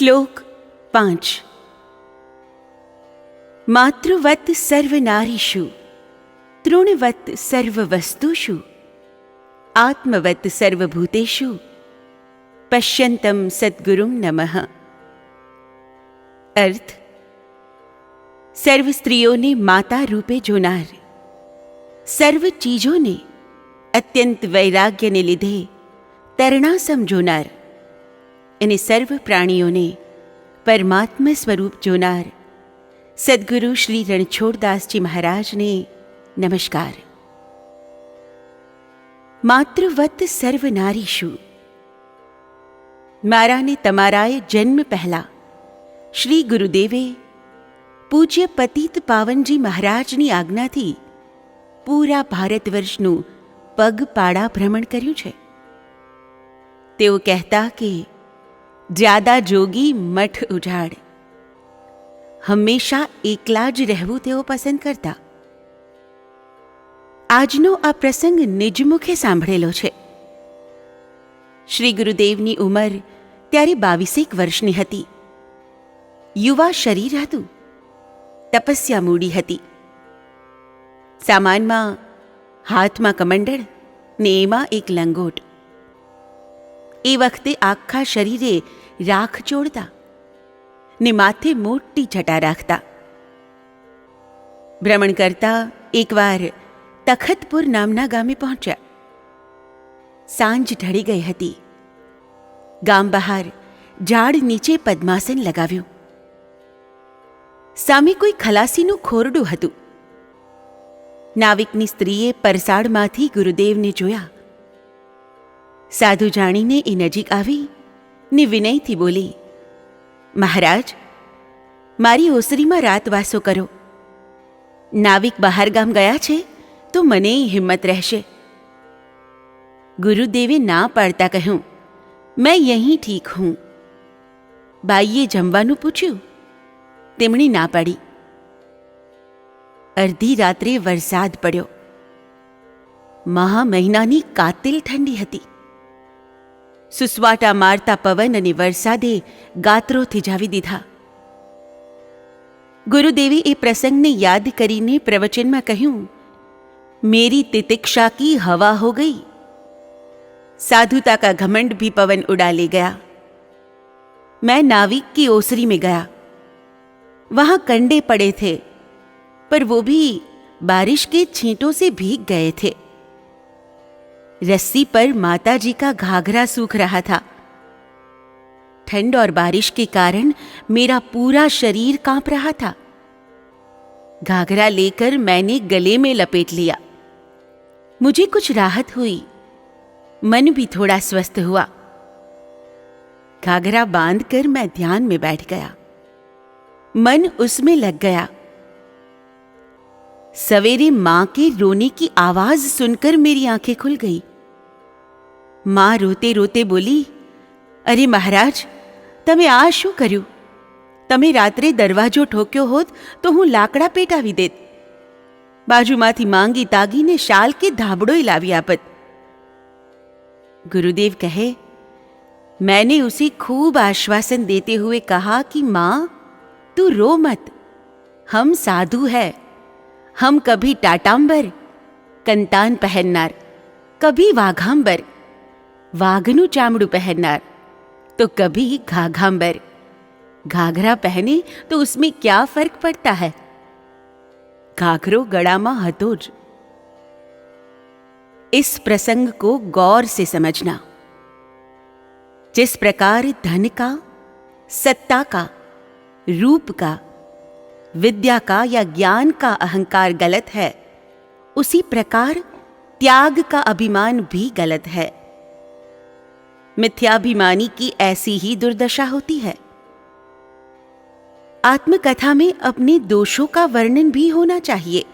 શ્લોક 5. માતૃવત સર્વનારીષુ તૃણવત સર્વવસ્તુષુ આત્મવત સર્વભૂતેષુ પશ્યંતમ સદ્ગુરુમ નમઃ. અર્થ: સર્વ સ્ત્રીઓને માતા રૂપે જોનાર, સર્વ ચીજોને અત્યંત વૈરાગ્યને લીધે તરણાસમ જોનાર અને સર્વ પ્રાણીઓને પરમાત્મા સ્વરૂપ જોનાર સદ્ગુરુ શ્રી રણછોડદાસજી મહારાજને નમસ્કાર. માતૃવત સર્વનારીષુ. મારાને તમારાએ જન્મ પહેલાં શ્રી ગુરુદેવે પૂજ્ય પતિત પાવનજી મહારાજની આજ્ઞાથી પૂરા ભારત વર્ષનું પગપાળા ભ્રમણ કર્યું છે. તેઓ કહેતા કે જ્યાદા જોગી મઠ ઉજાડ. હંમેશા એકલા જ રહેવું તેઓ પસંદ કરતા. આજનો આ પ્રસંગ નિજમુખે સાંભળેલો છે. શ્રી ગુરુદેવની ઉંમર ત્યારે 22 વર્ષની હતી. યુવા શરીર હતું. તપસ્યા મૂડી હતી. સામાનમાં હાથમાં કમંડળ ને એમાં એક લંગોટ. એ વખતે આખા શરીરે રાખ ચોળતા ને માથે મોટી છટા રાખતા. ભ્રમણ કરતા એકવાર તખતપુર નામના ગામે પહોંચ્યા. સાંજ ઢળી ગઈ હતી. ગામ બહાર ઝાડ નીચે પદ્માસન લગાવ્યું. સામે કોઈ ખલાસીનું ખોરડું હતું. નાવિકની સ્ત્રીએ પરસાળમાંથી ગુરુદેવને જોયા. સાધુ જાણીને એ નજીક આવી ને વિનયથી બોલી, મહારાજ, મારી ઓસરીમાં રાતવાસો કરો. નાવિક બહારગામ ગયા છે તો મને હિંમત રહેશે. ગુરુદેવે ના પાડતા કહ્યું, મેં યહીં ઠીક હું. બાઈએ જમવાનું પૂછ્યું. તેમણે ના પાડી. અડધી રાત્રે વરસાદ પડ્યો. મહા મહિનાની કાતિલ ઠંડી હતી. સુસવાટા મારતા પવન અને વરસાદે ગાત્રો થીજાવી દીધા. ગુરુદેવે એ પ્રસંગને યાદ કરીને પ્રવચનમાં કહ્યું, મેરી તિતિક્ષા કી હવા હો ગઈ. साधुता का घमंड भी पवन उड़ा ले गया. मैं नाविक की ओसरी में गया. वहां कंडे पड़े थे, पर वो भी बारिश के छींटों से भीग गए थे. रस्सी पर माताजी का घाघरा सूख रहा था. ठंड और बारिश के कारण मेरा पूरा शरीर कांप रहा था. घाघरा लेकर मैंने गले में लपेट लिया. मुझे कुछ राहत हुई. मन भी थोड़ा स्वस्थ हुआ. घाघरा बांधकर मैं ध्यान में बैठ गया. मन उसमें लग गया. सवेरे मां के रोने की आवाज सुनकर मेरी आंखें खुल गई. मां रोते रोते बोली, अरे महाराज, તમે આ શું કર્યું? તમે રાત્રે દરવાજો ઠોક્યો હોત તો હું લાકડા પેટાવી દેત. બાજુમાંથી માંગી તાગીને શાલ કે ધાબળોય લાવી આપત. गुरुदेव कहे, मैंने उसे खूब आश्वासन देते हुए कहा कि मां, तू रो मत. हम साधु है. हम कभी टाटांबर कंतान पहननार, कभी वाघांबर वाघनु चामड़ू पहननार, तो कभी घाघांबर. घाघरा पहने तो उसमें क्या फर्क पड़ता है? घाघरो गळामां हतो ज. इस प्रसंग को गौर से समझना. जिस प्रकार धन का, सत्ता का, रूप का, विद्या का या ज्ञान का अहंकार गलत है, उसी प्रकार त्याग का अभिमान भी गलत है. मिथ्याभिमानी की ऐसी ही दुर्दशा होती है. आत्मकथा में अपने दोषों का वर्णन भी होना चाहिए,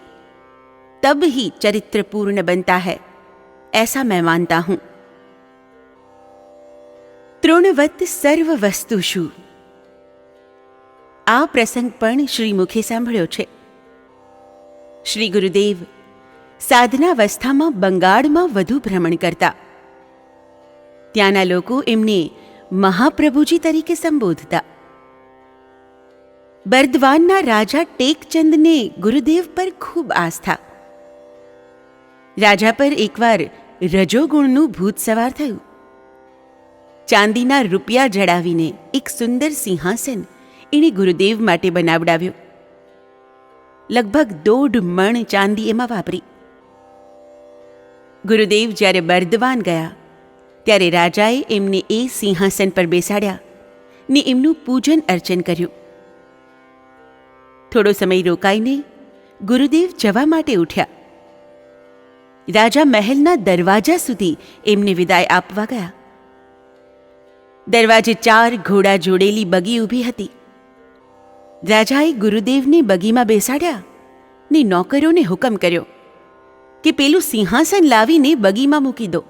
तब ही चरित्र पूर्ण बनता है, ऐसा मैं मानता हूं. तृणवत सर्व वस्तुषु. આ પ્રસંગ પણ શ્રીમુખે સાંભળ્યો છે. શ્રી ગુરુદેવ સાધનાવસ્થામાં બંગાળમાં વધુ ભ્રમણ કરતા. ત્યાંના લોકો એમને મહાપ્રભુજી તરીકે સંબોધતા. બર્દવાનના રાજા ટેકચંદને ગુરુદેવ પર ખૂબ આસ્થા. રાજા પર એકવાર રજોગુણનું ભૂત સવાર થયું. ચાંદીના રૂપિયા જડાવીને એક સુંદર સિંહાસન એણે ગુરુદેવ માટે બનાવડાવ્યું. લગભગ 1.5 મણ ચાંદી એમાં વાપરી. ગુરુદેવ જ્યારે બર્દવાન ગયા ત્યારે રાજાએ એમને એ સિંહાસન પર બેસાડ્યા ને એમનું પૂજન અર્ચન કર્યું. થોડો સમય રોકાઈને ગુરુદેવ જવા માટે ઉઠ્યા. રાજા મહેલના દરવાજા સુધી એમને વિદાય આપવા ગયા. દરવાજે 4 ઘોડા જોડેલી બગી ઊભી હતી. રાજાએ ગુરુદેવને બગીમાં બેસાડ્યા ને નોકરોને હુકમ કર્યો કે પેલું સિંહાસન લાવીને બગીમાં મૂકી દો.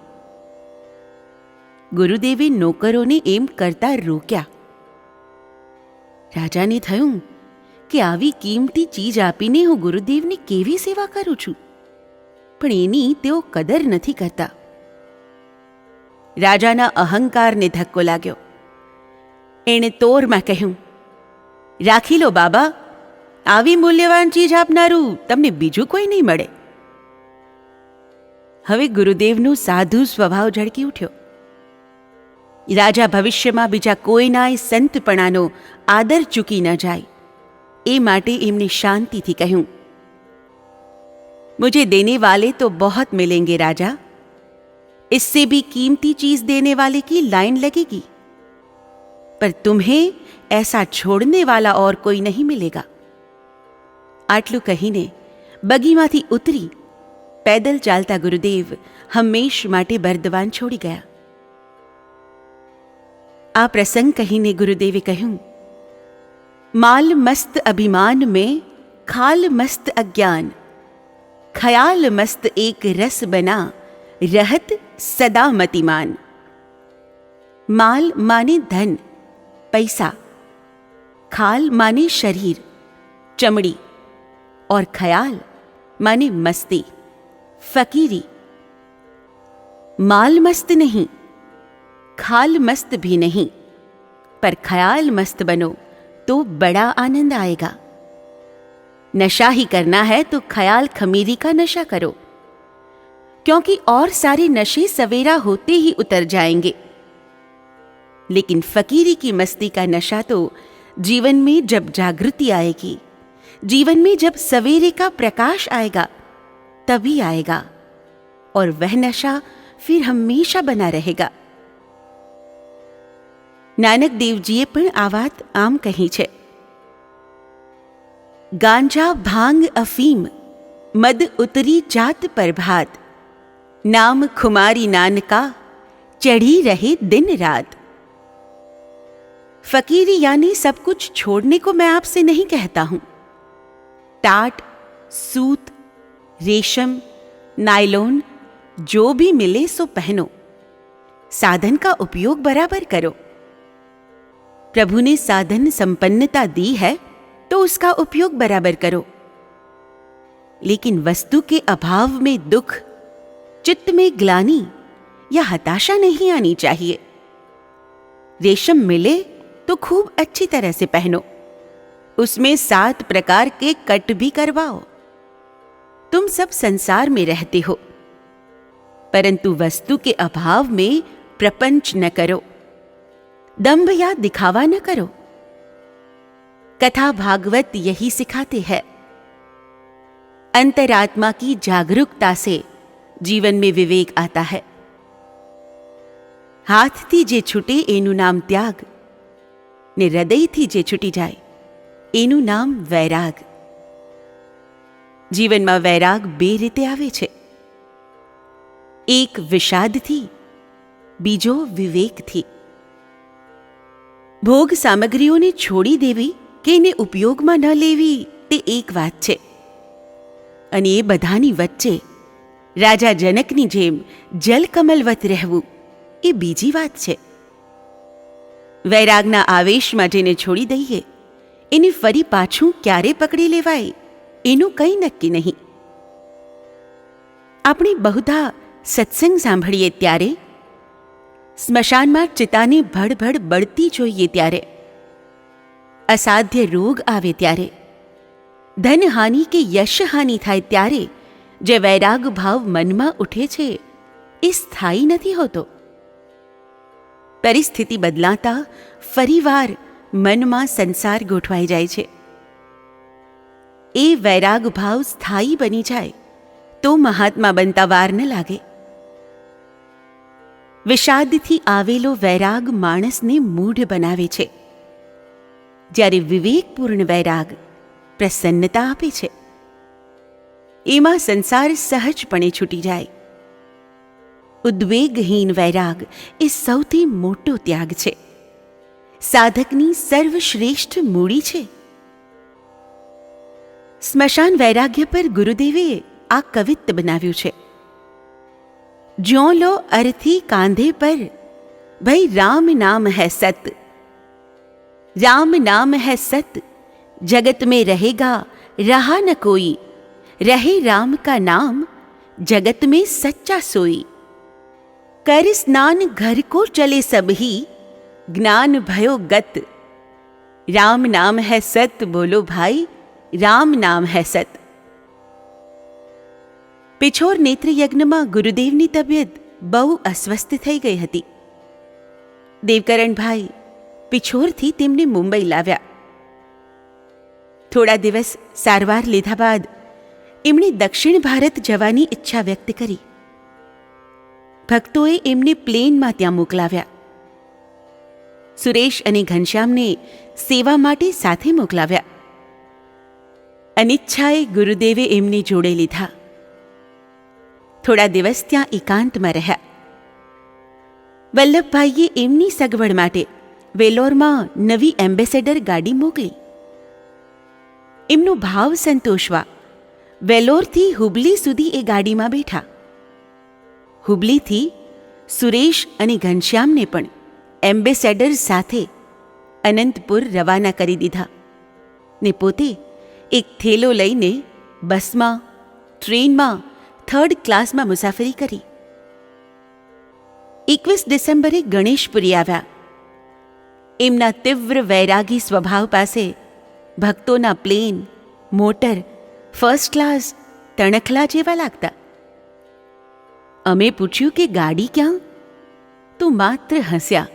ગુરુદેવે નોકરોને એમ કરતા રોક્યા. રાજાને થયું કે આવી કિંમતી ચીજ આપીને હું ગુરુદેવની કેવી સેવા કરું છું, પણ એની તેઓ કદર નથી કરતા. રાજાના અહંકારને ધક્કો લાગ્યો. એણે તોરમાં કહ્યું, રાખી લો બાબા, આવી મૂલ્યવાન ચીજ આપનારું તમને બીજું કોઈ નહીં મળે. હવે ગુરુદેવનો સાધુ સ્વભાવ ઝળકી ઉઠ્યો. રાજા ભવિષ્યમાં બીજા કોઈનાય સંતપણાનો આદર ચૂકી ન જાય એ માટે એમને શાંતિથી કહ્યું, मुझे देने वाले तो बहुत मिलेंगे राजा, इससे भी कीमती चीज देने वाले की लाइन लगेगी, पर तुम्हें ऐसा छोड़ने वाला और कोई नहीं मिलेगा. આટલું કહીને બગીમાંથી ઉતરી પેદલ ચાલતા ગુરુદેવ હંમેશ માટે બર્દવાન છોડી ગયા. આ પ્રસંગ કહીને ગુરુદેવે કહ્યું, માલ મસ્ત અભિમાન મેં ખાલ મસ્ત અજ્ઞાન, ખ્યાલ મસ્ત એક રસ બના રહત સદા મતિમાન. માલ માને ધન, પૈસા, ખાલ माने शरीर, चमड़ी, और ख्याल माने मस्ती, फकीरी. माल मस्त नहीं, खाल मस्त भी नहीं, पर ख्याल मस्त बनो तो बड़ा आनंद आएगा. नशा ही करना है तो ख्याल खमीरी का नशा करो, क्योंकि और सारे नशे सवेरा होते ही उतर जाएंगे, लेकिन फकीरी की मस्ती का नशा तो जीवन में जब जागृति आएगी, जीवन में जब सवेरे का प्रकाश आएगा तभी आएगा, और वह नशा फिर हमेशा बना रहेगा. નાનક દેવજીએ પણ આ વાત આમ કહી છે, ગાંજા ભાંગ અફીમ મદ ઉતરી જાત પર ભાત, नाम खुमारी नानका चढ़ी रहे दिन रात. फकीरी यानी सब कुछ छोड़ने को मैं आपसे नहीं कहता हूं. टाट, सूत, रेशम, नायलॉन जो भी मिले सो पहनो, साधन का उपयोग बराबर करो. प्रभु ने साधन संपन्नता दी है तो उसका उपयोग बराबर करो, लेकिन वस्तु के अभाव में दुख, चित्त में ग्लानि या हताशा नहीं आनी चाहिए. रेशम मिले तो खूब अच्छी तरह से पहनो, उसमें 7 प्रकार के कट भी करवाओ. तुम सब संसार में रहते हो, परंतु वस्तु के अभाव में प्रपंच न करो, दंभ या दिखावा न करो. कथा भागवत यही सिखाते हैं. अंतरात्मा की जागरूकता से जीवन में विवेक आता है. हाथथी जे छूटे एनु नाम त्याग, ने हृदयथी जे छूटी जाए एनु नाम वैराग. जीवનમાં વૈરાગ 2 રીતે આવે છે, એક વિષાદથી, બીજો વિવેકથી. ભોગ સામગ્રીઓને છોડી દેવી કે એને ઉપયોગમાં ન લેવી તે એક વાત છે, અને એ બધાની વચ્ચે રાજા જનકની જેમ જલકમલવત રહેવું એ બીજી વાત છે. વૈરાગના આવેશમાં જેને છોડી દઈએ એને ફરી પાછું ક્યારે પકડી લેવાય એનું કંઈ નક્કી નહીં. આપણે બહુધા સત્સંગ સાંભળીએ ત્યારે, સ્મશાનમાં ચિતાને ભડભડ બળતી જોઈએ ત્યારે, અસાધ્ય રોગ આવે ત્યારે, ધનહાનિ કે યશહાનિ થાય ત્યારે જે વૈરાગ ભાવ મનમાં ઉઠે છે એ સ્થાયી નથી હોતો. પરિસ્થિતિ બદલાતા ફરીવાર મનમાં સંસાર ગોઠવાઈ જાય છે. એ વૈરાગ ભાવ સ્થાયી બની જાય તો મહાત્મા બનતા વાર ન લાગે. વિષાદથી આવેલો વૈરાગ માણસને મૂઢ બનાવે છે, જ્યારે વિવેકપૂર્ણ વૈરાગ પ્રસન્નતા આપે છે. એમાં સંસાર સહજપણે છૂટી જાય. ઉદ્વેગહીન વૈરાગ એ સૌથી મોટો ત્યાગ છે, સાધકની સર્વશ્રેષ્ઠ મૂડી છે. સ્મશાન વૈરાગ્ય પર ગુરુદેવે આ કવિત્ત બનાવ્યું છે. જ્યો લો અર્થી કાંધે પર, ભાઈ રામ નામ હૈ સત. राम नाम है सत, जगत में रहेगा रहा न कोई. रहे राम का नाम, जगत में सच्चा सोई. कर स्नान घर को चले सब ही, ज्ञान भयो गत. राम नाम है सत, बोलो भाई राम नाम है सत. पिछोर नेत्र यज्ञમાં ગુરુદેવની તબિયત બહુ અસ્વસ્થ થઈ ગઈ હતી. દેવકરણભાઈ પિછોરથી તેમને મુંબઈ લાવ્યા. થોડા દિવસ સારવાર લીધા બાદ એમણે દક્ષિણ ભારત જવાની ઈચ્છા વ્યક્ત કરી. ભક્તોએ એમને પ્લેનમાં ત્યાં મોકલાવ્યા. સુરેશ અને ઘનશ્યામને સેવા માટે સાથે મોકલાવ્યા. અનિચ્છાએ ગુરુદેવે એમને જોડે લીધા. થોડા દિવસ ત્યાં એકાંતમાં રહ્યા. વલ્લભભાઈએ એમની સગવડ માટે વેલોરમાં નવી એમ્બેસેડર ગાડી મોકલી. એમનો ભાવ સંતોષવા વેલોરથી હુબલી સુધી એ ગાડીમાં બેઠા. હુબલીથી સુરેશ અને ઘનશ્યામને પણ એમ્બેસેડર સાથે અનંતપુર રવાના કરી દીધા ને પોતે એક થેલો લઈને બસમાં, ટ્રેનમાં 3rd ક્લાસમાં મુસાફરી કરી. 21 ડિસેમ્બરે ગણેશપુરી આવ્યા. એમના તીવ્ર વૈરાગી સ્વભાવ પાસે ભક્તોના પ્લેન, મોટર, ફર્સ્ટ ક્લાસ તણખલા જેવા લાગતા. અમે પૂછ્યું કે ગાડી ક્યાં? તો માત્ર હસ્યા.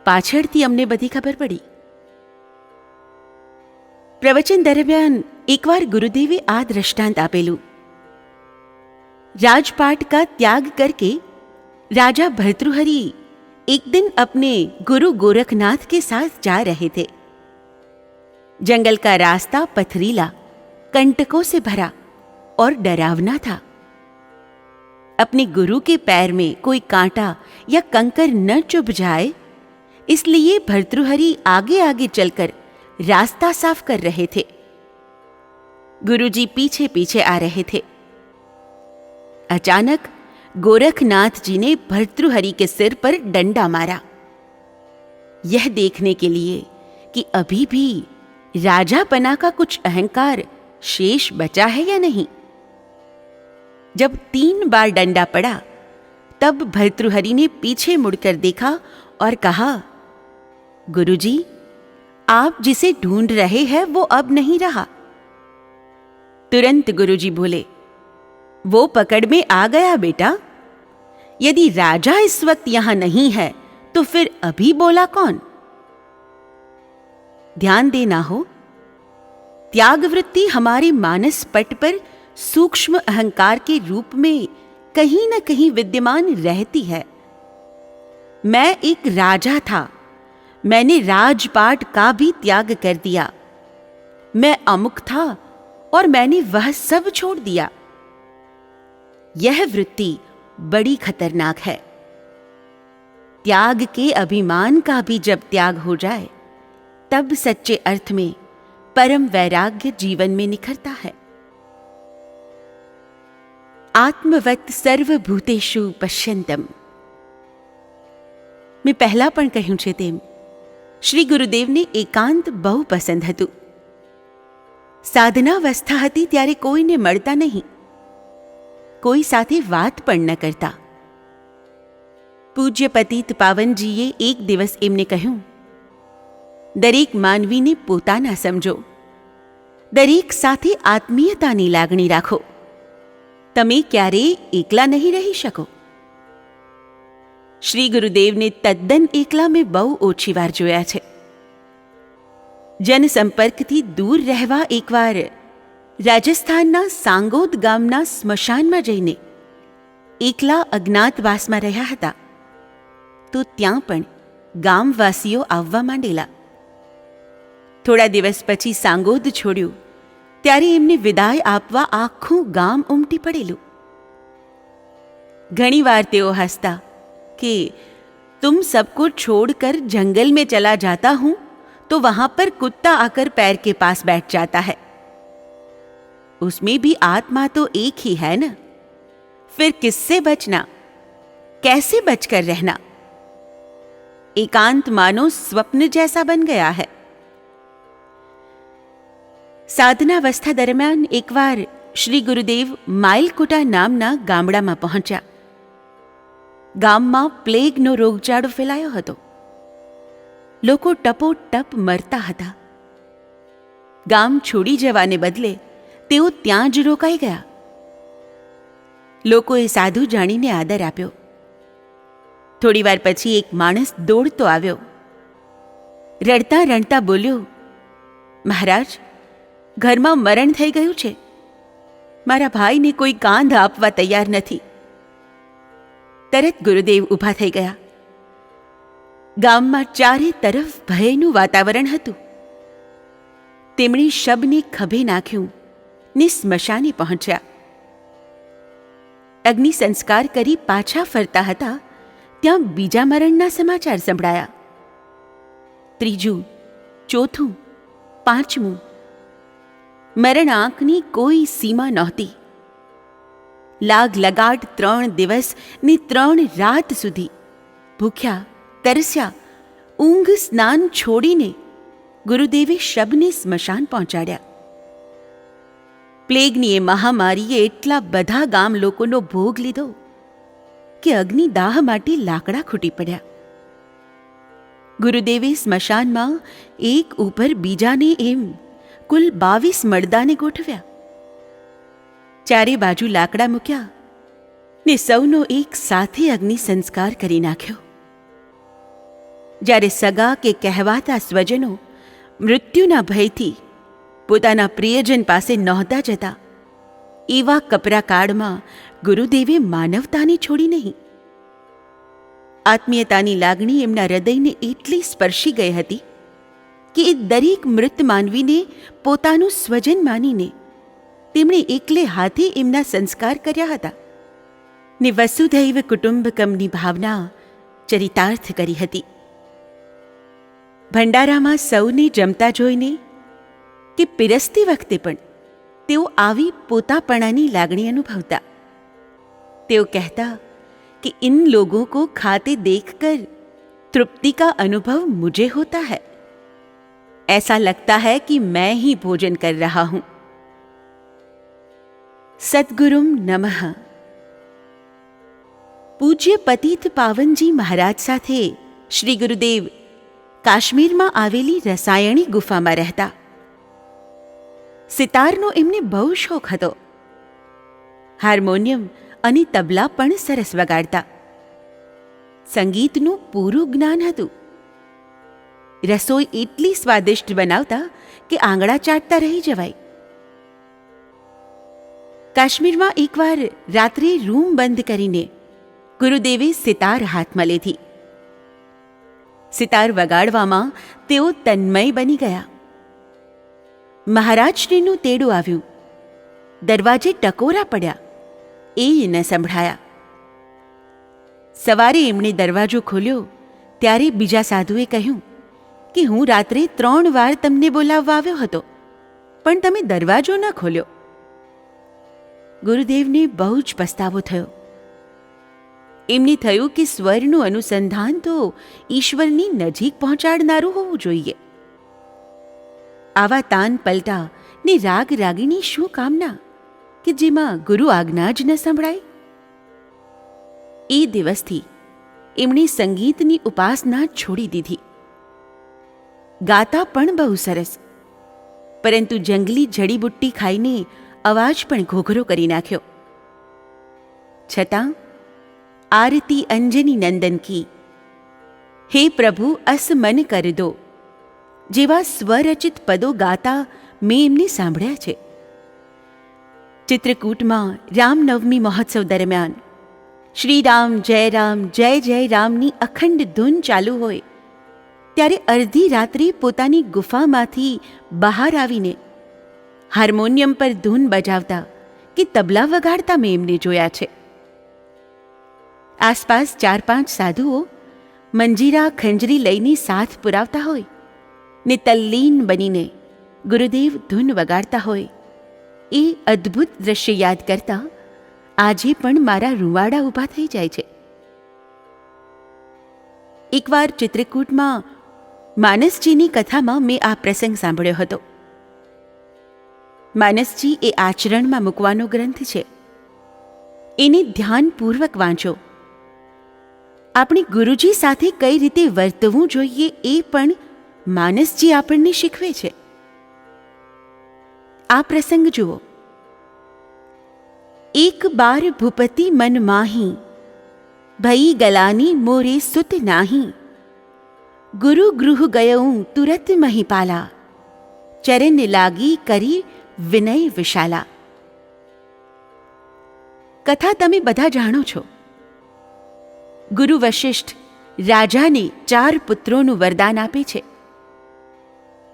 પાછળથી અમને બધી ખબર પડી. પ્રવચન દરમિયાન એકવાર ગુરુદેવે આ દૃષ્ટાંત આપેલું. राजपाट का त्याग करके राजा भर्तृहरि एक दिन अपने गुरु गोरखनाथ के साथ जा रहे थे. जंगल का रास्ता पथरीला, कंटकों से भरा और डरावना था. अपने गुरु के पैर में कोई कांटा या कंकर न चुभ जाए, इसलिए भर्तृहरि आगे आगे चलकर रास्ता साफ कर रहे थे. गुरुजी पीछे पीछे आ रहे थे. अचानक गोरखनाथ जी ने भर्तृहरि के सिर पर डंडा मारा, यह देखने के लिए कि अभी भी राजापना का कुछ अहंकार शेष बचा है या नहीं. जब 3 बार डंडा पड़ा, तब भर्तृहरि ने पीछे मुड़कर देखा और कहा, गुरुजी, आप जिसे ढूंढ रहे हैं वो अब नहीं रहा. तुरंत गुरुजी बोले, वो पकड़ में आ गया बेटा. यदि राजा इस वक्त यहां नहीं है तो फिर अभी बोला कौन. ध्यान देना हो, त्याग वृत्ति हमारे मानस पट पर सूक्ष्म अहंकार के रूप में कहीं न कहीं विद्यमान रहती है. मैं एक राजा था, मैंने राजपाट का भी त्याग कर दिया. मैं अमुक था और मैंने वह सब छोड़ दिया. यह वृत्ति बड़ी खतरनाक है. त्याग के अभिमान का भी जब त्याग हो जाए, तब सच्चे अर्थ में परम वैराग्य जीवन में निखरता है. आत्मवत सर्वभूतेषु पश्यन्तम. મેં પહેલા પણ કહ્યું છે તેમ શ્રી ગુરુદેવને એકાંત બહુ પસંદ હતું. સાધનાવસ્થા હતી ત્યારે કોઈને મળતા નહીં, કોઈ સાથે વાત પણ ન કરતા. પૂજ્ય પતિત પાવનજીએ એક દિવસ એમને કહ્યું, દરેક માનવીને પોતાના સમજો. દરેક સાથે આત્મીયતાની લાગણી રાખો. તમે ક્યારેય એકલા નહીં રહી શકો. શ્રી ગુરુદેવને તદ્દન એકલા મેં બહુ ઓછી વાર જોયા છે. જનસંપર્કથી દૂર રહેવા એકવાર રાજસ્થાનના સાંગોદ ગામના સ્મશાનમાં જઈને એકલા અજ્ઞાતવાસમાં રહ્યા હતા. તો ત્યાં પણ ગામવાસીઓ આવવા માંડેલા. થોડા દિવસ પછી સાંગોદ છોડ્યું ત્યારે એમને વિદાય આપવા આખું ગામ ઉમટી પડેલું. ઘણીવાર તેઓ હસતા कि तुम सबको छोड़कर जंगल में चला जाता हूं तो वहां पर कुत्ता आकर पैर के पास बैठ जाता है. उसमें भी आत्मा तो एक ही है ना. फिर किससे बचना, कैसे बचकर रहना. एकांत मानो स्वप्न जैसा बन गया है. साधनावस्था दरमियान एक बार श्री गुरुदेव माइलकोटा नामना गामडाમાં પહોંચ્યા. ગામમાં પ્લેગનો રોગચાળો ફેલાયો હતો. લોકો ટપોટપ મરતા હતા. ગામ છોડી જવાને બદલે તેઓ ત્યાં જ રોકાઈ ગયા. લોકોએ સાધુ જાણીને આદર આપ્યો. થોડીવાર પછી એક માણસ દોડતો આવ્યો. રડતા રડતા બોલ્યો, મહારાજ, ઘરમાં મરણ થઈ ગયું છે. મારા ભાઈને કોઈ કાંધ આપવા તૈયાર નથી. તરત ગુરુદેવ ઊભા થઈ ગયા. ગામમાં ચારે તરફ ભયનું વાતાવરણ હતું. તેમણે શબને ખભે નાખ્યું ને સ્મશાને પહોંચ્યા. અગ્નિ સંસ્કાર કરી પાછા ફરતા હતા ત્યાં બીજા મરણના સમાચાર સંભળાયા. ત્રીજું, ચોથું, પાંચમું. મરણ આંકની કોઈ સીમા નહોતી. લાગ લગાડ 3 દિવસ ને 3 રાત સુધી ભૂખ્યા તરસ્યા ઊંઘ સ્નાન છોડીને ગુરુદેવે શબને સ્મશાન પહોંચાડ્યા. પ્લેગની એ મહામારીએ એટલા બધા ગામ લોકોનો ભોગ લીધો કે અગ્નિદાહ માટે લાકડા ખૂટી પડ્યા. ગુરુદેવે સ્મશાનમાં એક ઉપર બીજાને એમ કુલ 22 મડદાને ગોઠવ્યા. ચારે બાજુ લાકડા મૂક્યા ને સૌનો એક સાથે અગ્નિ સંસ્કાર કરી નાખ્યો. જ્યારે સગા કે કહેવાતા સ્વજનો મૃત્યુના ભયથી પોતાના પ્રિયજન પાસે નહોતા જતા, એવા કપરા કાળમાં ગુરુદેવે માનવતાને છોડી નહીં. આત્મીયતાની લાગણી એમના હૃદયને એટલી સ્પર્શી ગઈ હતી કે એ દરેક મૃત માનવીને પોતાનું સ્વજન માનીને તેમણે એકલે હાથે એમના સંસ્કાર કર્યા હતા ને વસુધૈવ કુટુંબકમની ભાવના ચરિતાર્થ કરી હતી. ભંડારામાં સૌને જમતા જોઈને કે પીરસતી વખતે પણ તેઓ આવી પોતાપણાની લાગણી અનુભવતા. તેઓ કહેતા कि इन लोगों को खाते देखकर तृप्ति का अनुभव मुझे होता है. ऐसा लगता है कि मैं ही भोजन कर रहा हूं. सद्गुरुम नमः. પૂજ્ય પતિત પાવનજી મહારાજ સાથે શ્રી ગુરુદેવ કાશ્મીરમાં આવેલી રસાયણી ગુફામાં રહેતા. સિતારનો એમને બહુ શોખ હતો. હાર્મોનિયમ અને તબલા પણ સરસ વગાડતા. સંગીતનું પૂરું જ્ઞાન હતું. રસોઈ એટલી સ્વાદિષ્ટ બનાવતા કે આંગળા ચાટતા રહી જવાય. કાશ્મીરમાં એકવાર રાત્રે રૂમ બંધ કરીને ગુરુદેવે સિતાર હાથમાં લીધી. સિતાર વગાડવામાં તેઓ તન્મય બની ગયા. મહારાજશ્રીનું તેડું આવ્યું. દરવાજે ટકોરા પડ્યા એ ન સંભળાયા. સવારે એમણે દરવાજો ખોલ્યો ત્યારે બીજા સાધુએ કહ્યું કે હું રાત્રે 3 વાર તમને બોલાવવા આવ્યો હતો, પણ તમે દરવાજો ન ખોલ્યો. ગુરુદેવને બહુ જ પસ્તાવો થયો. એમને થયું કે સ્વરનું અનુસંધાન તો ઈશ્વરની નજીક પહોંચાડનારું હોવું જોઈએ. આવા તાન પલટા ને રાગ રાગીની શું કામના કે જેમાં ગુરુ આજ્ઞા જ ન સંભળાય. એ દિવસથી એમણે સંગીતની ઉપાસના છોડી દીધી. ગાતા પણ બહુ સરસ, પરંતુ જંગલી જડીબુટ્ટી ખાઈને અવાજ પણ ઘોઘરો કરી નાખ્યો. છતાં આરતી અંજની નંદન કી, હે પ્રભુ અસ મન કર દો જેવા સ્વરચિત પદો ગાતા મેં એમને સાંભળ્યા છે. ચિત્રકૂટમાં રામનવમી મહોત્સવ દરમિયાન શ્રી રામ જય જય રામની અખંડ ધૂન ચાલુ હોય ત્યારે અડધી રાત્રે પોતાની ગુફામાંથી બહાર આવીને હાર્મોનિયમ પર ધૂન બજાવતા કે તબલા વગાડતા મેં એમને જોયા છે. આસપાસ 4-5 સાધુઓ મંજીરા ખંજરી લઈને સાથ પુરાવતા હોય ને તલ્લીન બનીને ગુરુદેવ ધૂન વગાડતા હોય, એ અદ્ભુત દ્રશ્ય યાદ કરતા આજે પણ મારા રૂંવાડા ઊભા થઈ જાય છે. એકવાર ચિત્રકૂટમાં માનસજીની કથામાં મેં આ પ્રસંગ સાંભળ્યો હતો. માનસજી એ આચરણમાં મૂકવાનો ગ્રંથ છે. એને ધ્યાનપૂર્વક વાંચો. આપણે ગુરુજી સાથે કઈ રીતે વર્તવું જોઈએ એ પણ માનસજી આપણને શીખવે છે. આ પ્રસંગ જુઓ. એક બાર ભૂપતિ મન માહી, ભઈ ગલાની મોરે સુત નાહી, ગુરુ ગૃહ ગયઉં તુરત મહીપાલા, ચરણ લાગી કરી વિનય વિશાલા. કથા તમે બધા જાણો છો. ગુરુ વશિષ્ઠ રાજાને 4 પુત્રોનું વરદાન આપે છે.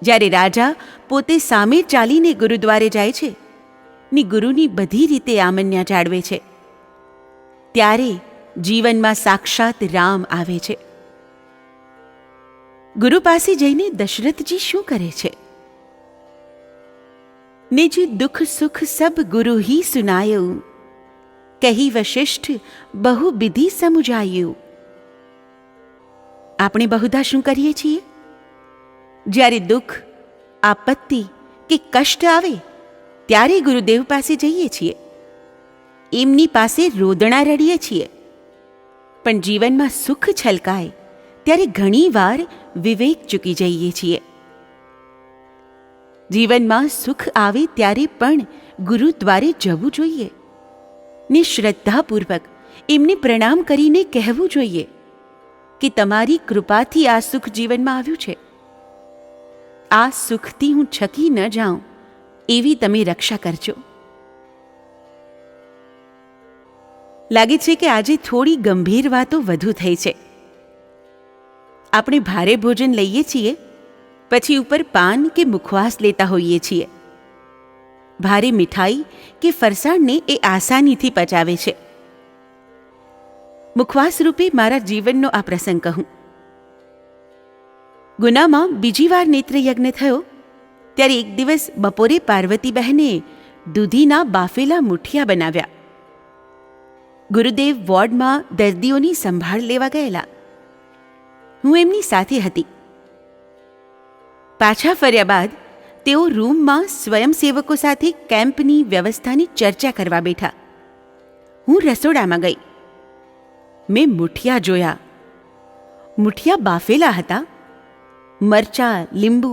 જ્યારે રાજા પોતે સામે ચાલીને ગુરુદ્વારે જાય છે ને ગુરુની બધી રીતે આમન્યા જાળવે છે, ત્યારે જીવનમાં સાક્ષાત રામ આવે છે. ગુરુ પાસે જઈને દશરથજી શું કરે છે? નિજ દુઃખ સુખ સબ ગુરુ હી સુનાયું, કહી વશિષ્ઠ બહુ વિધિ સમુજાયું. આપણે બહુધા શું કરીએ છીએ? જ્યારે દુઃખ, આપત્તિ કે કષ્ટ આવે ત્યારે ગુરુદેવ પાસે જઈએ છીએ. એમની પાસે રોદણા રડીએ છીએ. પણ જીવનમાં સુખ છલકાય ત્યારે ઘણીવાર વિવેક ચૂકી જઈએ છીએ. જીવનમાં સુખ આવે ત્યારે પણ ગુરુદ્વારે જવું જોઈએ ને શ્રદ્ધાપૂર્વક એમને પ્રણામ કરીને કહેવું જોઈએ કે તમારી કૃપાથી આ સુખ જીવનમાં આવ્યું છે. આ સુખથી હું છકી ન જાઉં એવી તમે રક્ષા કરજો. લાગે છે કે આજે થોડી ગંભીર વાતો વધુ થઈ છે. આપણે ભારે ભોજન લઈએ છીએ, પછી ઉપર પાન કે મુખવાસ લેતા હોઈએ છીએ. ભારે મીઠાઈ કે ફરસાણને એ આસાનીથી પચાવે છે. મુખવાસ રૂપે મારા જીવનનો આ પ્રસંગ કહું. ગુનામાં બીજી વાર નેત્રયજ્ઞ થયો ત્યારે એક દિવસ બપોરે પાર્વતી બહેને દૂધીના બાફેલા મુઠિયા બનાવ્યા. ગુરુદેવ વોર્ડમાં દર્દીઓની સંભાળ લેવા ગયેલા. હું એમની સાથે હતી. પાછા ફર્યા બાદ તેઓ રૂમમાં સ્વયંસેવકો સાથે કેમ્પની વ્યવસ્થાની ચર્ચા કરવા બેઠા. હું રસોડામાં ગઈ. મેં મુઠિયા જોયા. મુઠિયા બાફેલા હતા. મરચાં, લીંબુ,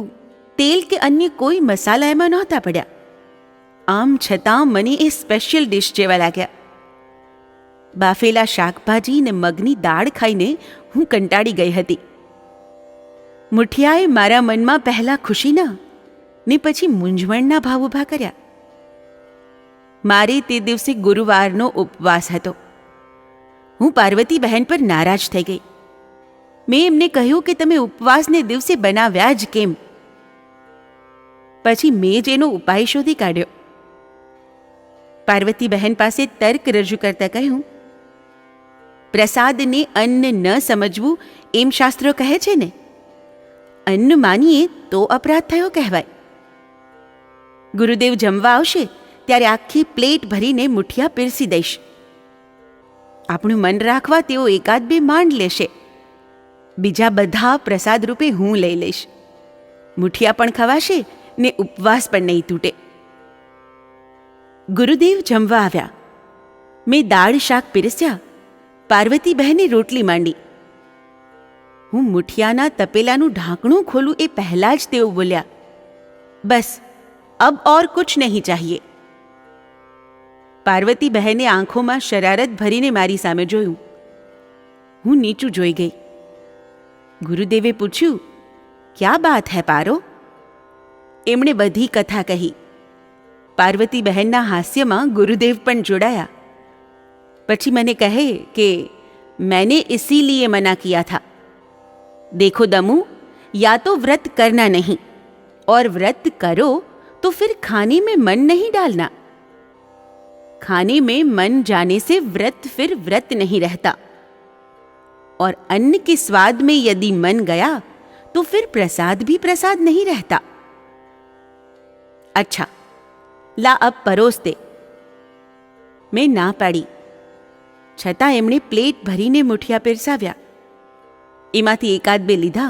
તેલ કે અન્ય કોઈ મસાલા એમાં નહોતા પડ્યા. આમ છતાં મને એ સ્પેશિયલ ડિશ જેવા લાગ્યા. બાફેલા શાકભાજી ને મગની દાળ ખાઈને હું કંટાળી ગઈ હતી. મુઠિયાએ મારા મનમાં પહેલાં ખુશીના ને પછી મૂંઝવણના ભાવ ઊભા કર્યા. મારે તે દિવસે ગુરુવારનો ઉપવાસ હતો. હું પાર્વતી બહેન પર નારાજ થઈ ગઈ. મેં એમને કહ્યું કે તમે ઉપવાસને દિવસે બનાવ્યા જ કેમ? પછી મેં જ એનો ઉપાય શોધી કાઢ્યો. પાર્વતી બહેન પાસે તર્ક રજૂ કરતા કહ્યું, પ્રસાદને અન્ન ન સમજવું એમ શાસ્ત્રો કહે છે ને. અન્ન માનીએ તો અપરાધ થયો કહેવાય. ગુરુદેવ જમવા આવશે ત્યારે આખી પ્લેટ ભરીને મુઠિયા પીરસી દઈશ. આપણું મન રાખવા તેઓ 1-2 માંડ લેશે. બીજા બધા પ્રસાદ રૂપે હું લઈ લઈશ. મુઠિયા પણ ખવાશે ને ઉપવાસ પણ નહીં તૂટે. ગુરુદેવ જમવા આવ્યા. મેં દાળ શાક પીરસ્યા. પાર્વતી બહેને રોટલી માંડી. હું મુઠિયાના તપેલાનું ઢાંકણું ખોલું એ પહેલાં જ તેઓ બોલ્યા, બસ અબ ઓર કુછ નહીં ચાહીએ. પાર્વતી બહેને આંખોમાં શરારત ભરીને મારી સામે જોયું. હું નીચું જોઈ ગઈ. ગુરુદેવે પૂછ્યું, ક્યા બાત હૈ પારો? એમણે બધી કથા કહી. પાર્વતી બહેનના હાસ્યમાં ગુરુદેવ પણ જોડાયા. પછી મને કહે કે मैंने इसीलिए मना किया था. देखो दमू, या तो व्रत करना नहीं, और व्रत करो तो फिर खाने में मन नहीं डालना. खाने में मन जाने से व्रत फिर व्रत नहीं रहता, और अन्न के स्वाद में यदि मन गया तो फिर प्रसाद भी प्रसाद नहीं रहता. अच्छा, ला अब परोस दे. मैं ना पाड़ी. છતાં એમણે પ્લેટ ભરીને મુઠિયા પીરસાવ્યા. એમાંથી એકાદ બે લીધા.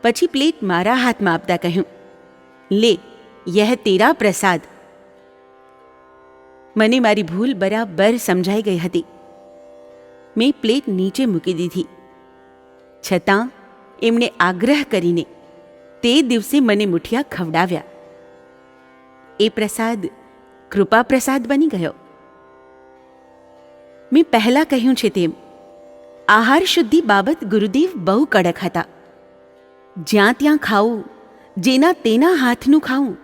પછી પ્લેટ મારા હાથમાં આપતા કહ્યું, લે, યહ તેરા પ્રસાદ. મને મારી ભૂલ બરાબર સમજાઈ ગઈ હતી. મેં પ્લેટ નીચે મૂકી દીધી. છતાં એમણે આગ્રહ કરીને તે દિવસે મને મુઠિયા ખવડાવ્યા. એ પ્રસાદ કૃપા પ્રસાદ બની ગયો. મેં પહેલાં કહ્યું છે તેમ આહાર શુદ્ધિ બાબત ગુરુદેવ બહુ કડક હતા. જ્યાં ત્યાં ખાવું, જેના તેના હાથનું ખાવું,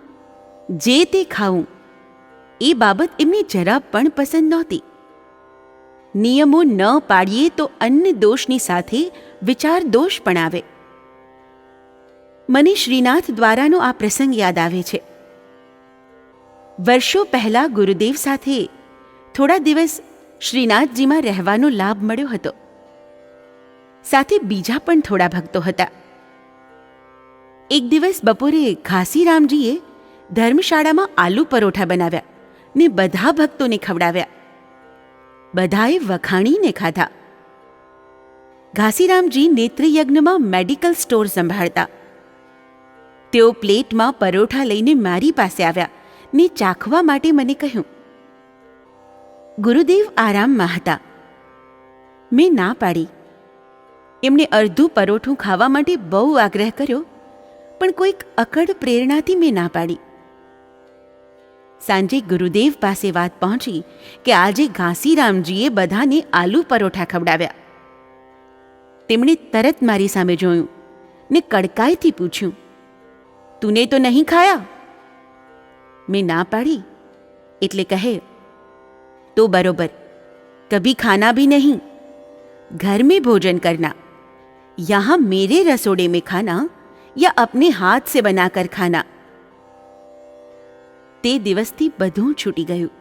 જે તે ખાવું, એ બાબત એમને જરા પણ પસંદ નહોતી. નિયમો ન પાડીએ તો અન્ન દોષની સાથે વિચાર દોષ પણ આવે. મને શ્રીનાથ દ્વારાનો આ પ્રસંગ યાદ આવે છે. વર્ષો પહેલાં ગુરુદેવ સાથે થોડા દિવસ શ્રીનાથજીમાં રહેવાનો લાભ મળ્યો હતો. સાથે બીજા પણ થોડા ભક્તો હતા. એક દિવસ બપોરે ઘાસીરામજીએ ધર્મશાળામાં આલુ પરોઠા બનાવ્યા ને બધા ભક્તોને ખવડાવ્યા. બધાએ વખાણીને ખાધા. ઘાસીરામજી નેત્રયજ્ઞમાં મેડિકલ સ્ટોર સંભાળતા. તેઓ પ્લેટમાં પરોઠા લઈને મારી પાસે આવ્યા ને ચાખવા માટે મને કહ્યું. ગુરુદેવ આરામમાં હતા. મેં ના પાડી. એમણે અડધું પરોઠું ખાવા માટે બહુ આગ્રહ કર્યો, પણ કોઈક અકડ પ્રેરણાથી મેં ના પાડી. સાંજે ગુરુદેવ પાસે વાત પહોંચી કે આજે ઘાસીરામજીએ બધાને આલુ પરોઠા ખવડાવ્યા. તેમણે તરત મારી સામે જોયું ને કડકાઈથી પૂછ્યું, તુને તો નહીં ખાયા? મેં ના પાડી. એટલે કહે, तो बरोबर, कभी खाना भी नहीं, घर में भोजन करना, यहाँ मेरे रसोड़े में खाना या अपने हाथ से बनाकर खाना. તે દિવસથી બધું છૂટી ગયું.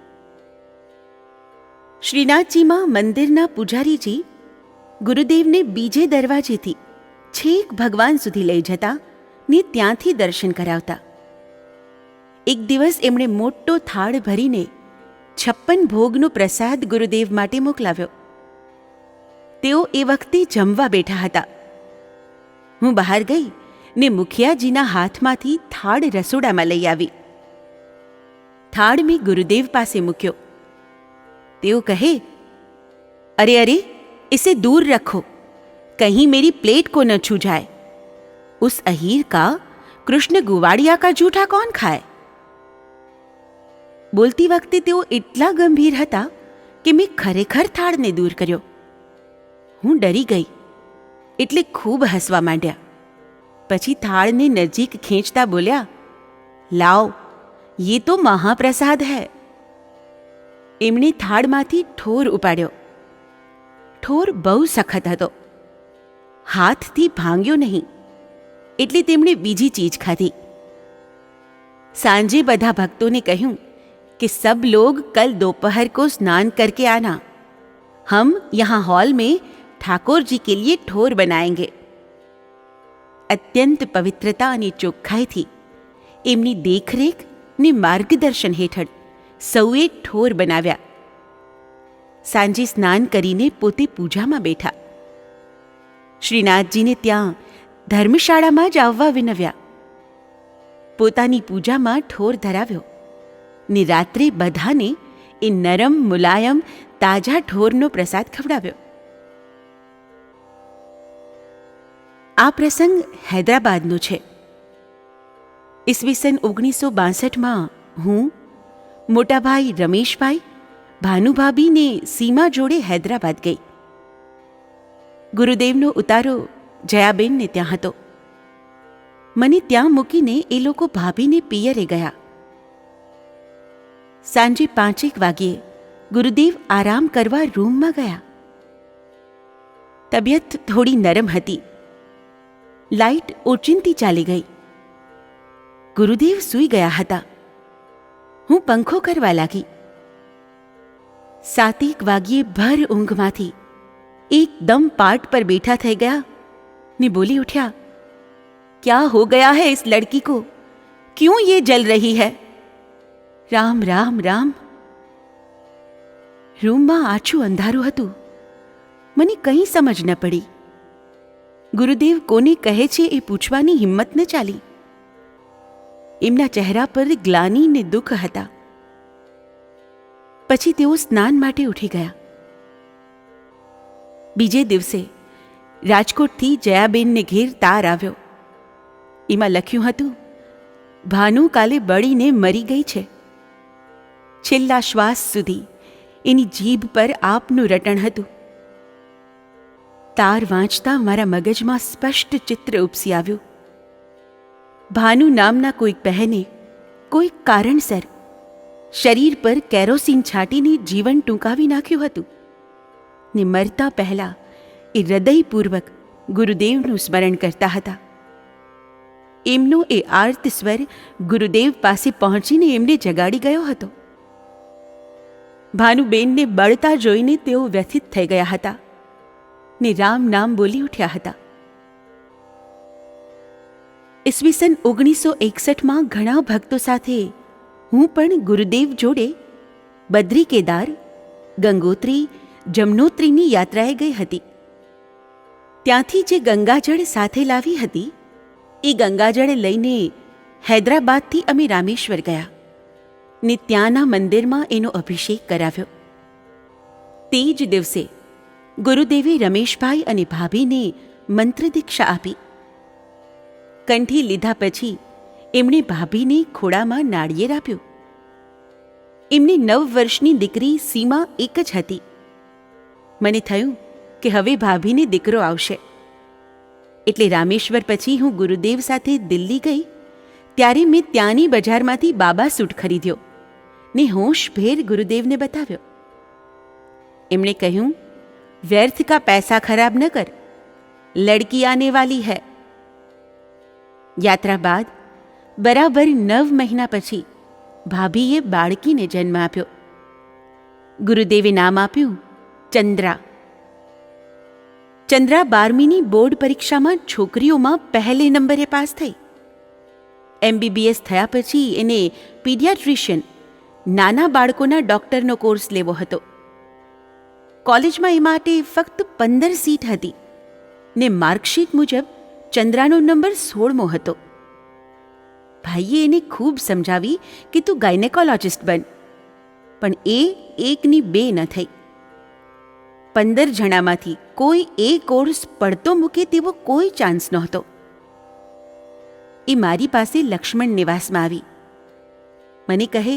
શ્રીનાથજીમાં મંદિરના પૂજારીજી ગુરુદેવને બીજે દરવાજેથી છેક ભગવાન સુધી લઈ જતા ને ત્યાંથી દર્શન કરાવતા. એક દિવસ એમણે મોટો થાળ ભરીને 56 ભોગનો પ્રસાદ ગુરુદેવ માટે મોકલાવ્યો. તેઓ એ વખતે જમવા બેઠા હતા. હું બહાર ગઈ ને મુખિયાજીના હાથમાંથી થાળ રસોડામાં લઈ આવી. થાળ મેં ગુરુદેવ પાસે મૂક્યો. તેઓ કહે, અરે અરે, इसे दूर रखो, कहीं मेरी प्लेट को न छू जाए. उस अहीर का कृष्ण गुवाड़िया का जूठा कौन खाए? બોલતી વખતે તેઓ એટલા ગંભીર હતા કે મેં ખરેખર થાળને દૂર કર્યો. હું ડરી ગઈ એટલે ખૂબ હસવા માંડ્યા. પછી થાળને નજીક ખેંચતા બોલ્યા, લાવ, ये तो महाप्रसाद है. એમણે થાળમાંથી ઠોર ઉપાડ્યો. ઠોર બહુ સખત હતો. હાથથી ભાંગ્યો નહીં એટલે તેમણે બીજી ચીજ ખાધી. સાંજે બધા ભક્તોને કહ્યું कि सब लोग कल दोपहर को स्नान करके आना. हम यहाँ हॉल में ठाकुर जी के लिए ठोर बनाएंगे. અત્યંત પવિત્રતા અને ચોખ્ખાઈથી એમની દેખરેખ ને માર્ગદર્શન હેઠળ સૌએ ઠોર બનાવ્યા. સાંજે સ્નાન કરીને પોતે પૂજામાં બેઠા. શ્રીનાથજીને ત્યાં ધર્મશાળામાં જ આવવા વિનવ્યા. પોતાની પૂજામાં ઠોર ધરાવ્યો ને રાત્રે બધાને એ નરમ મુલાયમ તાજા ઠોરનો પ્રસાદ ખવડાવ્યો. આ પ્રસંગ હૈદરાબાદનો છે. ઈસવીસન 1962માં હું, મોટાભાઈ રમેશભાઈ, ભાનુભાભી ને સીમા જોડે હૈદરાબાદ ગઈ. ગુરુદેવનો ઉતારો જયાબેનને ત્યાં હતો. મને ત્યાં મૂકીને એ લોકો ભાભીને પિયરે ગયા. સાંજે 5 વાગ્યે ગુરુદેવ આરામ કરવા રૂમમાં ગયા. તબિયત થોડી નરમ હતી. લાઇટ ઓચિંતી ચાલી ગઈ. ગુરુદેવ સૂઈ ગયા હતા. હું પંખો કરવા લાગી. 7 વાગ્યે ભર ઊંઘમાંથી एकदम पाट पर बैठा થઈ ગયા ने बोली उठा, क्या हो गया है इस लड़की को, क्यों ये जल रही है? राम राम राम. રૂમમાં આછું અંધારું હતું. મને કંઈ સમજ ન પડી. ગુરુદેવ કોને કહે છે એ પૂછવાની હિંમત ન ચાલી. એમના ચહેરા પર ગ્લાનિ ને દુઃખ હતા. પછી તેઓ સ્નાન માટે ઉઠી ગયા. બીજે દિવસે રાજકોટથી જયાબેનને ઘેર તાર આવ્યો. એમાં લખ્યું હતું, ભાનુ કાલે બળીને મરી ગઈ છે. છેલ્લા શ્વાસ સુધી એની જીભ પર આપનું રટણ હતું. તાર વાંચતા મારા મગજમાં સ્પષ્ટ ચિત્ર ઉપસી આવ્યું. ભાનુ નામના કોઈક બહેને કોઈક કારણસર શરીર પર કેરોસીન છાંટીને જીવન ટૂંકાવી નાખ્યું હતું ને મરતા પહેલા એ હૃદયપૂર્વક ગુરુદેવનું સ્મરણ કરતા હતા. એમનો એ આર્ત સ્વર ગુરુદેવ પાસે પહોંચીને એમને જગાડી ગયો હતો. ભાનુબેનને બળતા જોઈને તેઓ વ્યથિત થઈ ગયા હતા ને રામ નામ બોલી ઉઠ્યા હતા. ઈસવીસન 1961માં ઘણા ભક્તો સાથે હું પણ ગુરુદેવ જોડે બદ્રી કેદાર, ગંગોત્રી, જમનોત્રીની યાત્રાએ ગઈ હતી. ત્યાંથી જે ગંગાજળ સાથે લાવી હતી એ ગંગાજળ લઈને હૈદરાબાદથી અમે રામેશ્વર ગયા ને ત્યાંના મંદિરમાં એનો અભિષેક કરાવ્યો. તે જ દિવસે ગુરુદેવે રમેશભાઈ અને ભાભીને મંત્ર દીક્ષા આપી. કંઠી લીધા પછી એમણે ભાભીને ખોળામાં નાળિયેર આપ્યું. એમની 9 વર્ષની દીકરી સીમા એક જ હતી. મને થયું કે હવે ભાભીને દીકરો આવશે. એટલે રામેશ્વર પછી હું ગુરુદેવ સાથે દિલ્હી ગઈ ત્યારે મેં ત્યાંની બજારમાંથી બાબા સૂટ ખરીદ્યો ને હોશભેર ગુરુદેવને બતાવ્યો. એમણે કહ્યું, વ્યર્થ કા પૈસા ખરાબ ન કર, લડકી આને વાલી હૈ. યાત્રા બાદ બરાબર 9 મહિના પછી ભાભીએ બાળકીને જન્મ આપ્યો. ગુરુદેવે નામ આપ્યું ચંદ્રા. ચંદ્રા 12મીની બોર્ડ પરીક્ષામાં છોકરીઓમાં પહેલે નંબરે પાસ થઈ. MBBS થયા પછી એને પીડિયાટ્રિશિયન, નાના બાળકોના ડૉક્ટરનો કોર્સ લેવો હતો. કોલેજમાં એ માટે ફક્ત 15 સીટ હતી ને માર્કશીટ મુજબ ચંદ્રાનો નંબર 16મો હતો. ભાઈએ એને ખૂબ સમજાવી કે તું ગાયનેકોલોજિસ્ટ બન, પણ એ 1ની 2 ન થઈ. 15 જણામાંથી કોઈ એ કોર્સ પડતો મૂકે તેવો કોઈ ચાન્સ નહોતો. એ મારી પાસે લક્ષ્મણ નિવાસમાં આવી. મને કહે,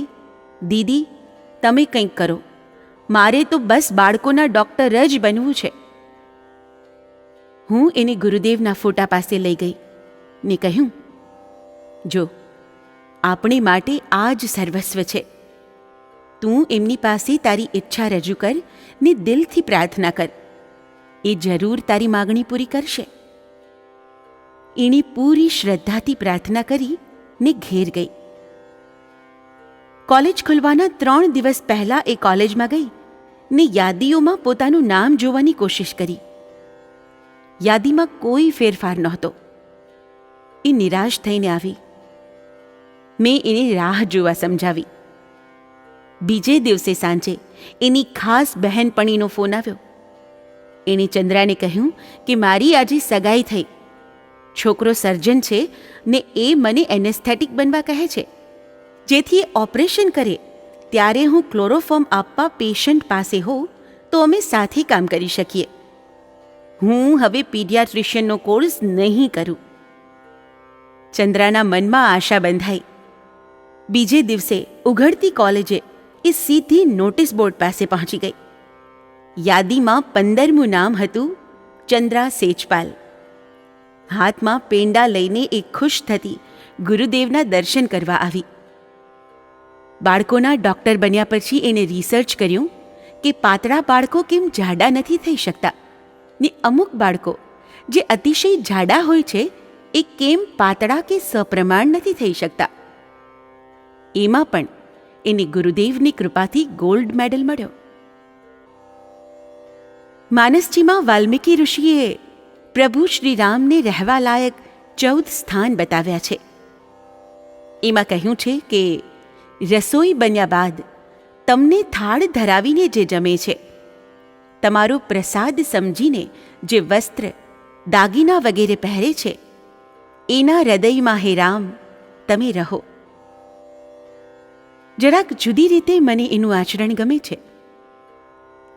દીદી તમે કંઈક કરો, મારે તો બસ બાળકોના ડૉક્ટર જ બનવું છે. હું એને ગુરુદેવના ફોટા પાસે લઈ ગઈ ને કહ્યું, જો આપણે માટે આ જ સર્વસ્વ છે. તું એમની પાસે તારી ઈચ્છા રજૂ કર ને દિલથી પ્રાર્થના કર, એ જરૂર તારી માગણી પૂરી કરશે. એણે પૂરી શ્રદ્ધાથી પ્રાર્થના કરી ને ઘેર ગઈ. કોલેજ ખુલવાના 3 દિવસ પહેલા એ કોલેજમાં ગઈ ને યાદીઓમાં પોતાનું નામ જોવાની કોશિશ કરી. યાદીમાં કોઈ ફેરફાર નહોતો. એ નિરાશ થઈને આવી. મેં એને રાહ જોવા સમજાવી. બીજે દિવસે સાંજે એની ખાસ બહેનપણીનો ફોન આવ્યો. એણે ચંદ્રાને કહ્યું કે મારી આજે સગાઈ થઈ. છોકરો સર્જન છે ને એ મને એનેસ્થેટિક બનવા કહે છે, જેથી ઓપરેશન કરે ત્યારે હું ક્લોરોફોર્મ આપવા પેશન્ટ પાસે હોઉં તો અમે સાથે કામ કરી શકીએ. હું હવે પીડિયાટ્રિશિયનનો કોર્સ નહીં કરું. ચંદ્રાના મનમાં આશા બંધાઈ. બીજે દિવસે ઉઘડતી કોલેજે એ સીધી નોટિસ બોર્ડ પાસે પહોંચી ગઈ. યાદીમાં 15મું નામ હતું ચંદ્રા સેજપાલ. હાથમાં પેંડા લઈને એ ખુશ થતી ગુરુદેવના દર્શન કરવા આવી. બાળકોના ડૉક્ટર બન્યા પછી એણે રિસર્ચ કર્યું કે પાતળા બાળકો કેમ જાડા નથી થઈ શકતા ને અમુક બાળકો જે અતિશય જાડા હોય છે એ કેમ પાતળા કે સપ્રમાણ નથી થઈ શકતા. એમાં પણ એને ગુરુદેવની કૃપાથી ગોલ્ડ મેડલ મળ્યો. માનસજીમાં વાલ્મીકી ઋષિએ પ્રભુ શ્રી રામને રહેવા લાયક 14 સ્થાન બતાવ્યા છે. એમાં કહ્યું છે કે રસોઈ બન્યા બાદ તમને થાળ ધરાવીને જે જમે છે, તમારો પ્રસાદ સમજીને જે વસ્ત્ર દાગીના વગેરે પહેરે છે, એના હૃદયમાં હે રામ તમે રહો. જરાક જુદી રીતે મને એનું આચરણ ગમે છે.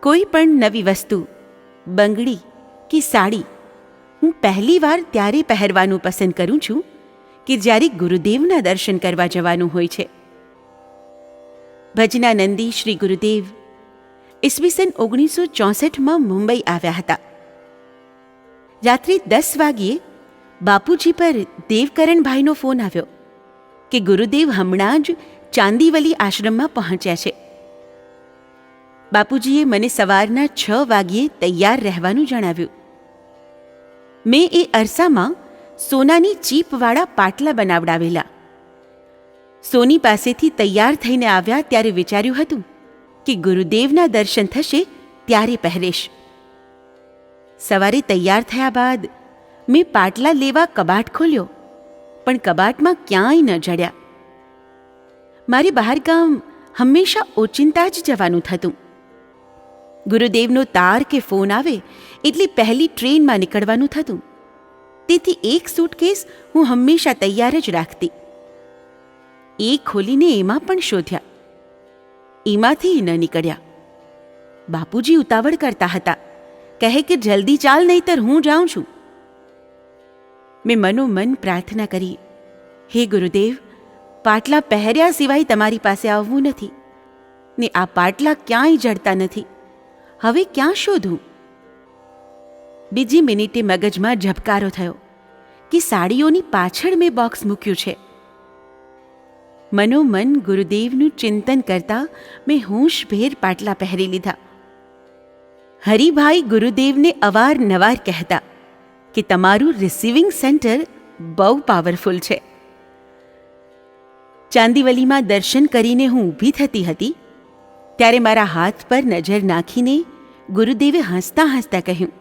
કોઈ પણ નવી વસ્તુ, બંગડી કે સાડી હું પહેલી વાર ત્યારે પહેરવાનું પસંદ કરું છું કે જ્યારે ગુરુદેવના દર્શન કરવા જવાનું હોય છે. ભજનાનંદી શ્રી ગુરુદેવ ઈસવીસન 1964માં મુંબઈ આવ્યા હતા. રાત્રે 10 વાગ્યે બાપુજી પર દેવકરણભાઈનો ફોન આવ્યો કે ગુરુદેવ હમણાં જ ચાંદીવલી આશ્રમમાં પહોંચ્યા છે. બાપુજીએ મને સવારના 6 વાગ્યે તૈયાર રહેવાનું જણાવ્યું. મેં એ અરસામાં સોનાની ચીપવાળા પાટલા બનાવડાવેલા. સોની પાસેથી તૈયાર થઈને આવ્યા ત્યારે વિચાર્યું હતું કે ગુરુદેવના દર્શન થશે ત્યારે પહેરીશ. સવારે તૈયાર થયા બાદ મેં પાટલા લેવા કબાટ ખોલ્યો, પણ કબાટમાં ક્યાંય ન જડ્યા. મારે બહારગામ હંમેશા ઓચિંતા જ જવાનું થતું. ગુરુદેવનો તાર કે ફોન આવે એટલે પહેલી ટ્રેનમાં નીકળવાનું થતું. તેથી એક સૂટકેસ હું હંમેશા તૈયાર જ રાખતી. એ ખોલીને એમાં પણ શોધ્યા, એમાંથી ન નીકળ્યા. બાપુજી ઉતાવળ કરતા હતા, કહે કે જલ્દી ચાલ નહીતર હું જાઉં છું. મેં મનોમન પ્રાર્થના કરી, હે ગુરુદેવ, પાટલા પહેર્યા સિવાય તમારી પાસે આવવું નથી ને આ પાટલા ક્યાંય જડતા નથી. હવે ક્યાં શોધું? બીજી મિનિટે મગજમાં ઝબકારો થયો કે સાડીઓની પાછળ મેં બોક્સ મૂક્યું છે. મનોમન ગુરુદેવનું ચિંતન કરતા મેં હોંશભેર પાટલા પહેરી લીધા. હરિભાઈ ગુરુદેવને અવારનવાર કહેતા કે તમારું રિસીવિંગ સેન્ટર બહુ પાવરફુલ છે. ચાંદીવલીમાં દર્શન કરીને હું ઊભી થતી હતી ત્યારે મારા હાથ પર નજર નાખીને ગુરુદેવે હસતા હસતા કહ્યું,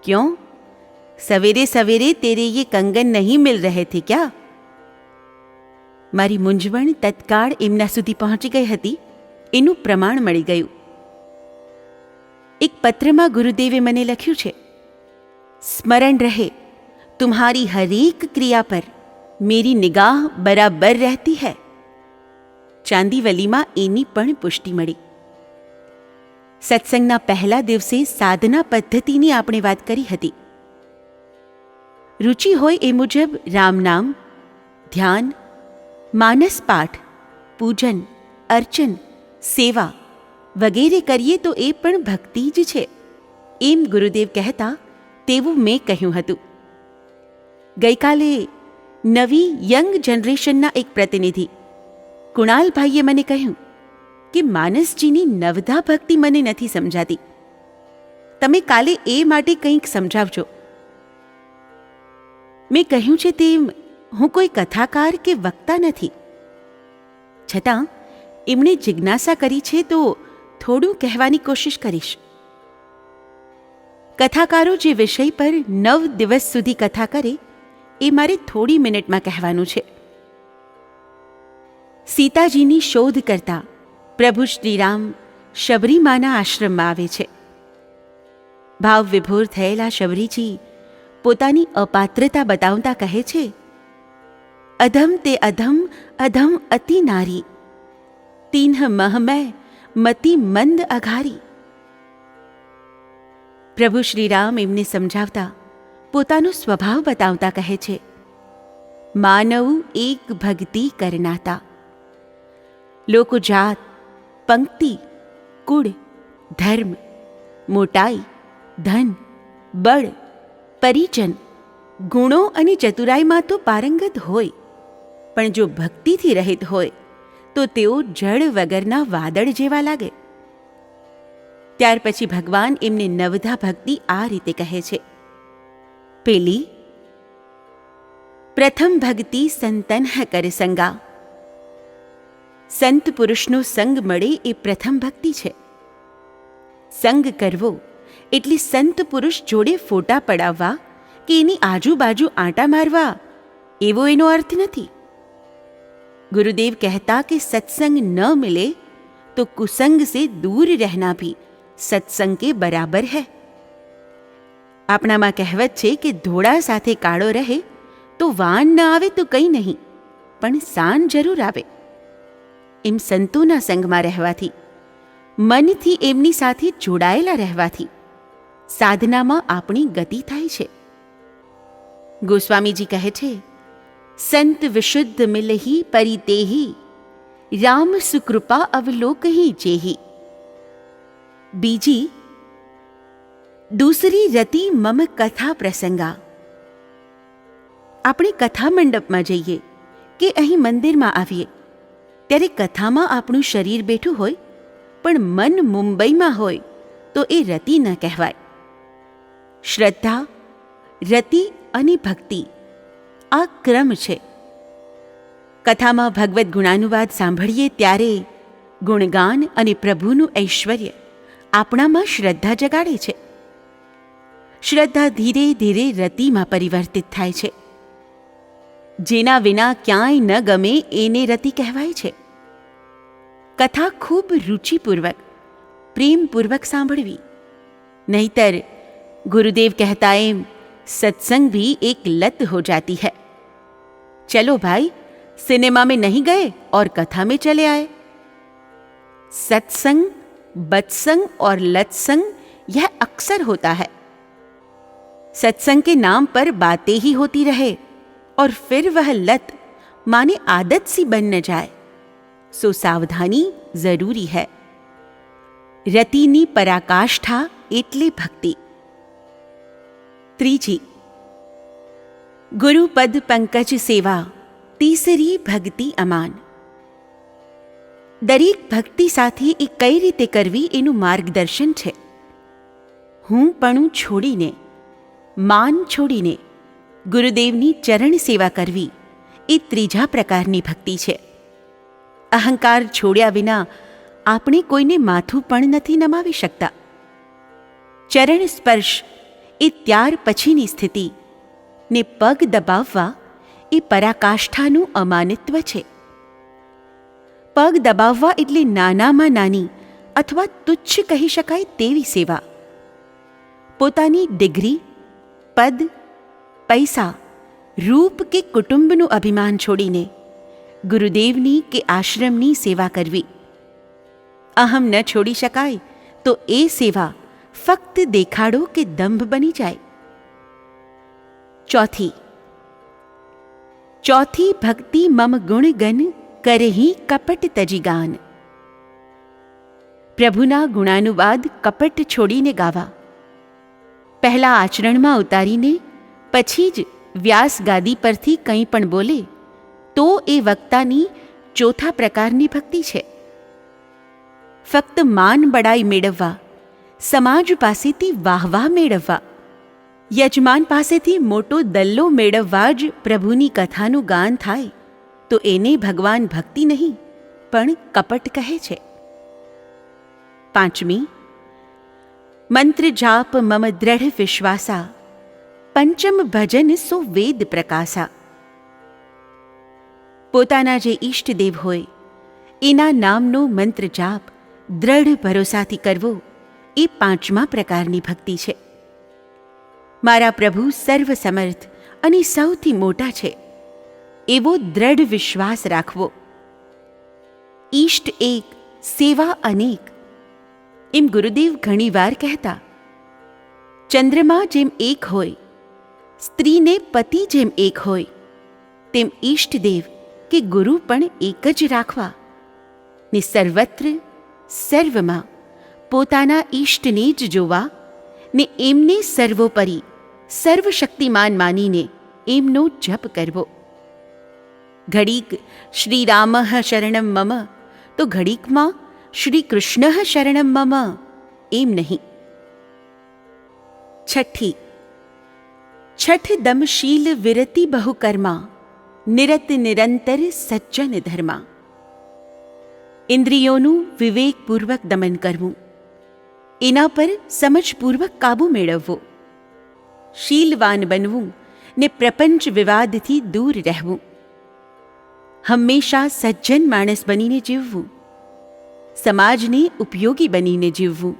ક્યોં, સવેરે સવેરે તેરે યે કંગન નહીં મિલ રહે થે ક્યા? મારી મૂંઝવણ તત્કાળ એમના સુધી પહોંચી ગઈ હતી એનું પ્રમાણ મળી ગયું. એક પત્રમાં ગુરુદેવે મને લખ્યું છે, સ્મરણ રહે તુમ્હારી હરેક ક્રિયા પર મેરી નિગાહ બરાબર રહેતી હૈ. ચાંદીવલીમાં એની પણ પુષ્ટિ મળી. સત્સંગના પહેલા દિવસે સાધના પદ્ધતિની આપણે વાત કરી હતી. રુચિ હોય એ મુજબ રામનામ, ધ્યાન, માનસ પાઠ, પૂજન, અર્ચન, સેવા વગેરે કરીએ તો એ પણ ભક્તિ જ છે એમ ગુરુદેવ કહેતા તેવું મેં કહ્યું હતું. ગઈકાલે નવી યંગ જનરેશનના એક પ્રતિનિધિ કુણાલભાઈએ મને કહ્યું કે માનસજીની નવધા ભક્તિ મને નથી સમજાતી. તમે કાલે એ માટે કંઈક સમજાવજો. મેં કહ્યું છે તેમ હું કોઈ કથાકાર કે વક્તા નથી, છતાં એમણે જિજ્ઞાસા કરી છે તો થોડું કહેવાની કોશિશ કરીશ. કથાકારો જે વિષય પર 9 દિવસ સુધી કથા કરે એ મારે થોડી મિનિટમાં કહેવાનું છે. સીતાજીની શોધ કરતા પ્રભુ શ્રીરામ શબરીમાના આશ્રમમાં આવે છે. ભાવ વિભોર થયેલા શબરીજી પોતાની અપાત્રતા બતાવતા કહે છે, અધમ તે અધમ અધમ અતિ નારી, તીન્હ મહ મેં મતિ મંદ અઘારી. પ્રભુ શ્રીરામ એમને સમજાવતા પોતાનો સ્વભાવ બતાવતા કહે છે, માનવ એક ભક્તિ કરનાતા. લોકો જાત, પંક્તિ, કુળ, ધર્મ, મોટાઈ, ધન, બળ, પરિજન, ગુણો અને ચતુરાઈમાં તો પારંગત હોય, પણ જો ભક્તિથી રહિત હોય તો તેઓ જળ વગરના વાદળ જેવા લાગે. ત્યાર પછી ભગવાન એમને નવધા ભક્તિ આ રીતે કહે છે. પેલી, પ્રથમ ભક્તિ સંતન કર સંગા. સંત પુરુષનો સંગ મળે એ પ્રથમ ભક્તિ છે. સંગ કરવો એટલે સંત પુરુષ જોડે ફોટા પડાવવા કે એની આજુબાજુ આંટા મારવા એવો એનો અર્થ નથી. गुरुदेव कहता कि सत्संग न मिले तो कुसंग से दूर रहना भी सत्संग के बराबर है. આપણામાં કહેવત છે કે ધોળા સાથે કાળો રહે તો વાન ન આવે તો કંઈ નહીં, પણ સાન જરૂર આવે. એમ સંતોના સંગમાં રહેવાથી, મનથી એમની સાથે જોડાયેલા રહેવાથી સાધનામાં આપણી ગતિ થાય છે. ગોસ્વામીજી કહે છે, સંત વિશુદ્ધ મિલહી પરિતેહી રામ સુકૃપા અવલોકહી જેહી. બીજી, દૂસરી રતિ મમ કથા પ્રસંગા. આપણે કથા મંડપમાં જઈએ કે અહીં મંદિરમાં આવીએ ત્યારે કથામાં આપણું શરીર બેઠું હોય પણ મન મુંબઈમાં હોય તો એ રતિ ન કહેવાય. શ્રદ્ધા, રતિ અને ભક્તિ આ ક્રમ છે. કથામાં ભગવદ્ ગુણાનુવાદ સાંભળીએ ત્યારે ગુણગાન અને પ્રભુનું ઐશ્વર્ય આપણામાં શ્રદ્ધા જગાડે છે. શ્રદ્ધા ધીરે ધીરે રતિમાં પરિવર્તિત થાય છે. જેના વિના ક્યાંય ન ગમે એને રતિ કહેવાય છે. કથા ખૂબ રુચિપૂર્વક, પ્રેમપૂર્વક સાંભળવી, નહીતર ગુરુદેવ કહેતા એમ सत्संग भी एक लत हो जाती है. चलो भाई, सिनेमा में नहीं गए और कथा में चले आए. सत्संग, बत्संग और लत्संग यह अक्सर होता है. सत्संग के नाम पर बातें ही होती रहे और फिर वह लत माने आदत सी बन न जाए, सो सावधानी जरूरी है. रतिनी पराकाष्ठा एटले भक्ति. ત્રીજી, ગુરુપદ પંકજ સેવા તીસરી ભક્તિ અમાન. દરેક ભક્તિ સાથે એ કઈ રીતે કરવી એનું માર્ગદર્શન છે. હું પણ છોડીને, માન છોડીને ગુરુદેવની ચરણ સેવા કરવી એ ત્રીજા પ્રકારની ભક્તિ છે. અહંકાર છોડ્યા વિના આપણે કોઈને માથું પણ નથી નમાવી શકતા. ચરણ સ્પર્શ એ ત્યાર પછીની સ્થિતિ ને પગ દબાવવા એ પરાકાષ્ઠાનું અમાનિત્વ છે. પગ દબાવવા એટલે નાનામાં નાની અથવા તુચ્છ કહી શકાય તેવી સેવા. પોતાની ડિગ્રી, પદ, પૈસા, રૂપ કે કુટુંબનું અભિમાન છોડીને ગુરુદેવની કે આશ્રમની સેવા કરવી. અહમ ન છોડી શકાય તો એ સેવા ફક્ત દેખાડો કે દંભ બની જાય. ચોથી ભક્તિ મમ ગુણગન કરહી કપટ તજીગાન. પ્રભુના ગુણાનુવાદ કપટ છોડીને ગાવા. પહેલા આચરણમાં ઉતારીને પછી જ વ્યાસ ગાદી પરથી કંઈ પણ બોલે તો એ વક્તાની ચોથા પ્રકારની ભક્તિ છે. ફક્ત માન બડાઈ મેળવવા, સમાજ પાસેથી વાહવાહ મેળવવા, યજમાન પાસેથી મોટો દલ્લો મેળવવા જ પ્રભુની કથાનું ગાન થાય તો એને ભગવાન ભક્તિ નહીં પણ કપટ કહે છે. પાંચમી, મંત્ર જાપ મમ દ્રઢ વિશ્વાસા પંચમ ભજન સો વેદ પ્રકાશા. પોતાના જે ઈષ્ટદેવ હોય એના નામનો મંત્ર જાપ દ્રઢ ભરોસાથી કરવો એ પાંચમા પ્રકારની ભક્તિ છે. મારા પ્રભુ સર્વસમર્થ અને સૌથી મોટા છે એવો દ્રઢ વિશ્વાસ રાખવો. ઈષ્ટ એક, સેવા અનેક એમ ગુરુદેવ ઘણીવાર કહેતા. ચંદ્રમા જેમ એક હોય, સ્ત્રીને પતિ જેમ એક હોય, તેમ ઈષ્ટદેવ કે ગુરુ પણ એક જ રાખવા ને સર્વત્ર સર્વમાં પોતાના ઈષ્ટને જ જોવા ને એમને સર્વોપરી સર્વશક્તિમાન માનીને એમનો જપ કરવો. ઘડીક શ્રીરામ શરણમ મમ તો ઘડીકમાં શ્રી કૃષ્ણ શરણમ મમ એમ નહીં. છઠ્ઠી, છઠ દમશીલ વિરતિ બહુકર્મા નિરત નિરંતર સજ્જન ધર્મા. ઇન્દ્રિયોનું વિવેકપૂર્વક દમન કરવું, એના પર સમજપૂર્વક કાબૂ મેળવવો, શીલવાન બનવું ને પ્રપંચ વિવાદથી દૂર રહેવું, હંમેશા સજ્જન માણસ બનીને જીવવું, સમાજને ઉપયોગી બનીને જીવવું,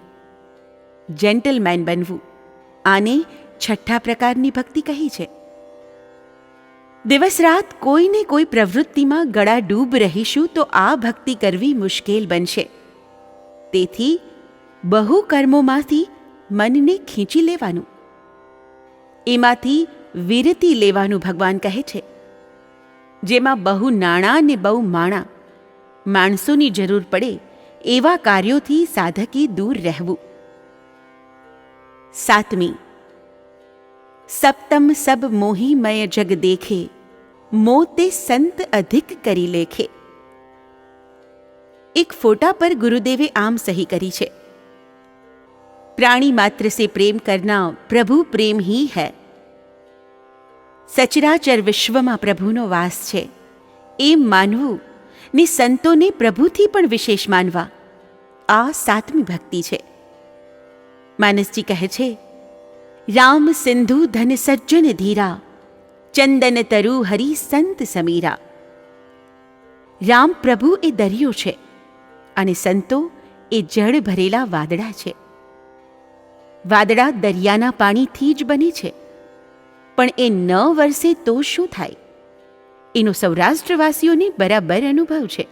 જેન્ટલમેન બનવું, આને છઠ્ઠા પ્રકારની ભક્તિ કહી છે. દિવસ રાત કોઈને કોઈ પ્રવૃત્તિમાં ગળાડૂબ રહીશું તો આ ભક્તિ કરવી મુશ્કેલ બનશે. તેથી બહુ કર્મોમાંથી મનને ખીંચી લેવાનું, એમાંથી વિરતિ લેવાનું ભગવાન કહે છે. જેમાં બહુ નાણાં ને બહુ માણસોની જરૂર પડે એવા કાર્યોથી સાધકે દૂર રહેવું. સાતમી, સપ્તમ સબ મોહીમય જગ દેખે મોતે સંત અધિક કરી લેખે. એક ફોટા પર ગુરુદેવે આમ સહી કરી છે, प्राणी मात्र से प्रेम करना प्रभु प्रेम ही है. સચરાચર વિશ્વમાં પ્રભુનો વાસ છે એમ માનવું ને સંતોને પ્રભુથી પણ વિશેષ માનવા, આ સાતમી ભક્તિ છે. માનસજી કહે છે, રામ સિંધુ ધન સજ્જન ધીરા ચંદન તરુ હરિ સંત સમીરા. રામ પ્રભુ એ દરિયો છે અને સંતો એ જળ ભરેલા વાદળા છે. વાદળા દરિયાના પાણીથી જ બને છે, પણ એ ન વરસે તો શું થાય એનો સૌરાષ્ટ્રવાસીઓને બરાબર અનુભવ છે.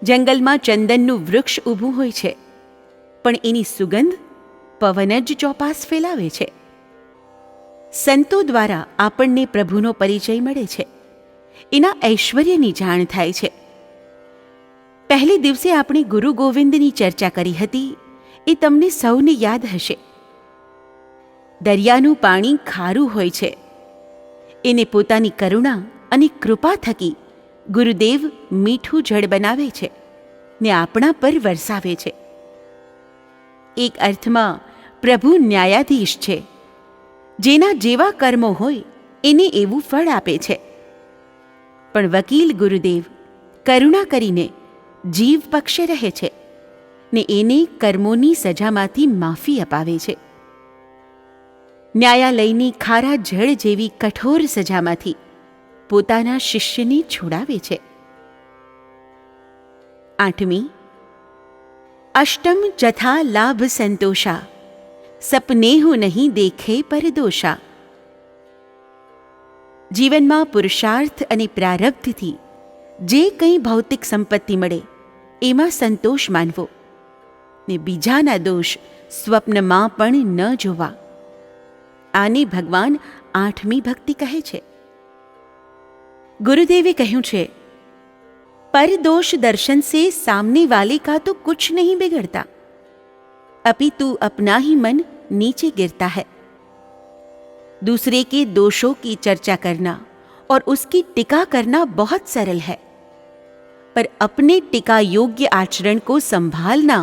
જંગલમાં ચંદનનું વૃક્ષ ઊભું હોય છે, પણ એની સુગંધ પવન જ ચોપાસ ફેલાવે છે. સંતો દ્વારા આપણને પ્રભુનો પરિચય મળે છે, એના ઐશ્વર્યની જાણ થાય છે. પહેલે દિવસે આપણે ગુરુ ગોવિંદની ચર્ચા કરી હતી, એ તમને સૌને યાદ હશે. દરિયાનું પાણી ખારું હોય છે, એને પોતાની કરુણા અને કૃપા થકી ગુરુદેવ મીઠું જળ બનાવે છે ને આપણા પર વરસાવે છે. એક અર્થમાં પ્રભુ ન્યાયાધીશ છે, જેના જેવા કર્મો હોય એને એવું ફળ આપે છે. પણ વકીલ ગુરુદેવ કરુણા કરીને જીવ પક્ષે રહે છે ને એને કર્મોની સજામાંથી માફી અપાવે છે. ન્યાયાલયની ખારા જળ જેવી કઠોર સજામાંથી પોતાના શિષ્યને છોડાવે છે. આઠમી, અષ્ટમ જથા લાભ સંતોષા સપનેહુ નહીં દેખે પરદોષા. જીવનમાં પુરુષાર્થ અને પ્રારબ્ધથી જે કંઈ ભૌતિક સંપત્તિ મળે એમાં સંતોષ માનવો ને બીજાના દોષ સ્વપ્નમાં પણ ન જોવા. આને ભગવાન આઠમી ભક્તિ કહે છે. ગુરુદેવે કહ્યું છે, परदोष दर्शन से सामने वाले का तो कुछ नहीं बिगड़ता, अपितु अपना ही मन नीचे गिरता है. दूसरे के दोषों की चर्चा करना और उसकी टीका करना बहुत सरल है, पर अपने टीका योग्य आचरण को संभालना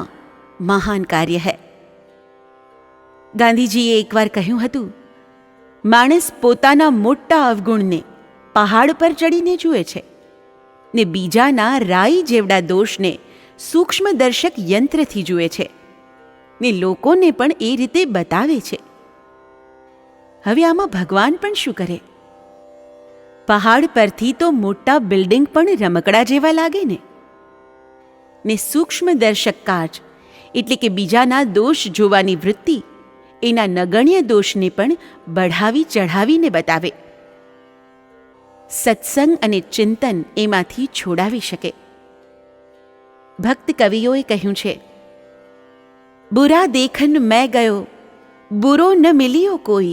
महान कार्य है. ગાંધીજીએ એકવાર કહ્યું હતું, માણસ પોતાના મોટા અવગુણને પહાડ પર ચડીને જુએ છે ને બીજાના રાઈ જેવડા દોષને સૂક્ષ્મદર્શક યંત્રથી જુએ છે ને લોકોને પણ એ રીતે બતાવે છે. હવે આમાં ભગવાન પણ શું કરે? પહાડ પરથી તો મોટા બિલ્ડિંગ પણ રમકડા જેવા લાગે ને સૂક્ષ્મદર્શક કાચ એટલે કે બીજાના દોષ જોવાની વૃત્તિ એના નગણ્ય દોષને પણ બઢાવી ચઢાવીને બતાવે. સત્સંગ અને ચિંતન એમાંથી છોડાવી શકે. ભક્ત કવિઓએ કહ્યું છે, બુરા દેખન મેં ગયો बुरो न मिलियो कोई,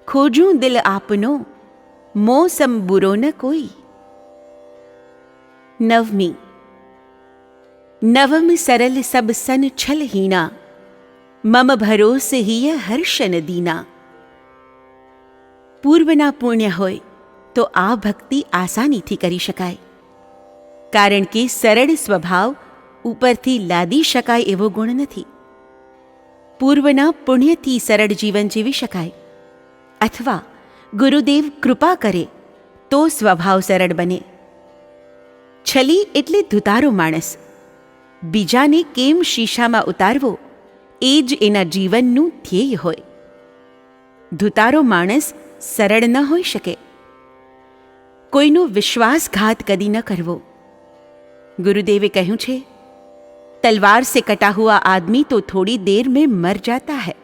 खोजूं दिल आपनो, मोह सम बुरो न कोई। नवमी। नवम सरल सब सन छल हीना, मम भरोस हिय हर्षन दीना। પૂર્વના પુણ્ય હોય તો આ ભક્તિ આસાનીથી કરી શકાય, કારણ કે સરળ સ્વભાવ ઉપરથી લાદી શકાય એવો ગુણ નથી. પૂર્વના પુણ્યથી સરળ જીવન જીવી શકાય, અથવા ગુરુદેવ કૃપા કરે તો સ્વભાવ સરળ બને. છલી એટલે ધુતારો માણસ. બીજાને કેમ શીશામાં ઉતારવો એ જ એના જીવનનું ધ્યેય હોય. ધુતારો માણસ સરળ ન હોઈ શકે. કોઈનો વિશ્વાસઘાત કદી ન કરવો. गुरुदेव કહ્યું છે, तलवार से कटा हुआ आदमी तो थोड़ी देर में मर जाता है,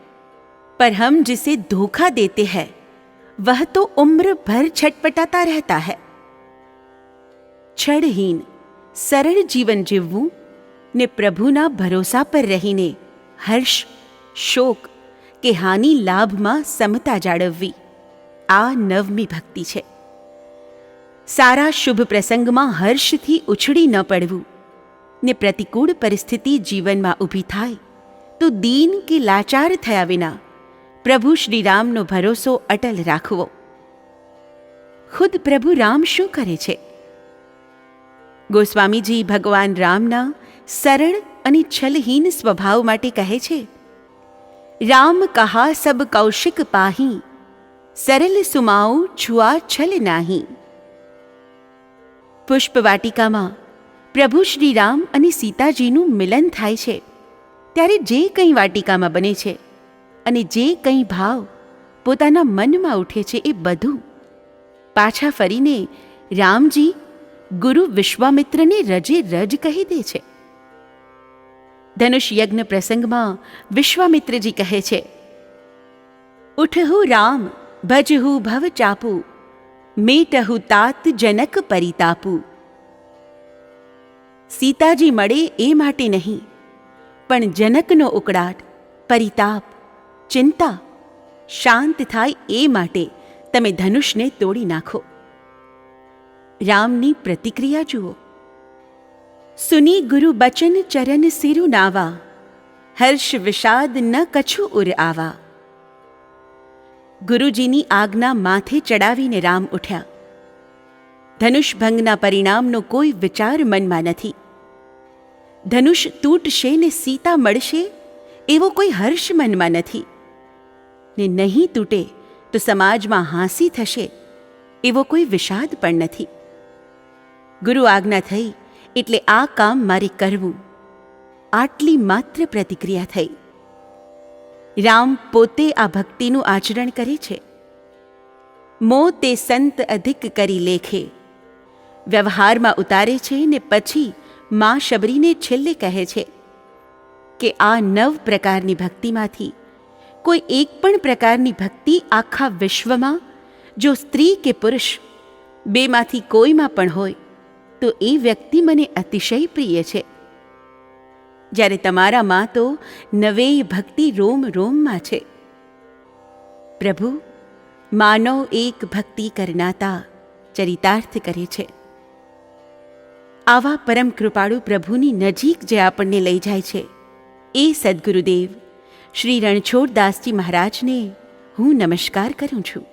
पर हम जिसे धोखा देते हैं वह तो उम्र भर छटपटाता रहता है. छड़हीन સરળ જીવન જીવવું ને પ્રભુના ભરોસા પર રહીને હર્ષ, શોક કે હાનિ લાભમાં સમતા જાળવવી, આ નવમી ભક્તિ છે. સારા શુભ પ્રસંગમાં હર્ષથી ઉછળી ન પડવું ને પ્રતિકૂળ પરિસ્થિતિ જીવનમાં ઊભી થાય તો દીન કે લાચાર થયા વિના પ્રભુ શ્રીરામનો ભરોસો અટલ રાખવો. ખુદ પ્રભુ રામ શું કરે છે? ગોસ્વામીજી ભગવાન રામના સરળ અને છલહીન સ્વભાવ માટે કહે છે, રામ કહા સબ કૌશિક પાહી, સરલ સુમાઉ છુઆ છલ નાહી. પુષ્પવાટિકામાં પ્રભુ શ્રીરામ અને સીતાજીનું મિલન થાય છે ત્યારે જે કંઈ વાટિકામાં બને છે અને જે કંઈ ભાવ પોતાના મનમાં ઉઠે છે એ બધું પાછા ફરીને રામજી ગુરુ વિશ્વામિત્રને રજે રજ કહી દે છે. ધનુષ યજ્ઞ પ્રસંગમાં વિશ્વામિત્રજી કહે છે, ઉઠહુ રામ ભજહુ ભવ ચાપુ, મેટહુ તાત જનક પરિતાપુ. સીતાજી મળે એ માટે નહીં, પણ જનકનો ઉકળાટ, પરિતાપ, ચિંતા શાંત થાય એ માટે તમે ધનુષને તોડી નાખો. રામની પ્રતિક્રિયા જુઓ. સુની ગુરુ બચન ચરણ સિરુ નાવા, હર્ષ વિષાદ ન કછુ ઉર આવા. ગુરુજીની આજ્ઞા માથે ચડાવીને રામ ઉઠ્યા. ધનુષભંગના પરિણામનો કોઈ વિચાર મનમાં નથી. ધનુષ તૂટશે ને સીતા મળશે એવો કોઈ હર્ષ મનમાં નથી, ને નહીં તૂટે તો સમાજમાં હાંસી થશે એવો કોઈ વિષાદ પણ નથી. ગુરુ આજ્ઞા થઈ એટલે આ કામ મારે કરવું, આટલી માત્ર પ્રતિક્રિયા થઈ. રામ પોતે આ ભક્તિનું આચરણ કરે છે. મો તે સંત અધિક કરી લેખે, વ્યવહારમાં ઉતારે છે ને પછી મા શબરીને છેલ્લે કહે છે કે આ 9 પ્રકારની ભક્તિમાંથી કોઈ એક પણ પ્રકારની ભક્તિ આખા વિશ્વમાં જો સ્ત્રી કે પુરુષ બેમાંથી કોઈમાં પણ હોય તો એ વ્યક્તિ મને અતિશય પ્રિય છે. જ્યારે તમારામાં તો 9 ભક્તિ રોમ રોમમાં છે. પ્રભુ માનવ એક ભક્તિ કરનાતા ચરિતાર્થ કરે છે. આવા પરમ કૃપાળુ પ્રભુની નજીક જે આપણને લઈ જાય છે એ સદ્ગુરુદેવ શ્રી રણછોડદાસજી મહારાજને હું નમસ્કાર કરું છું.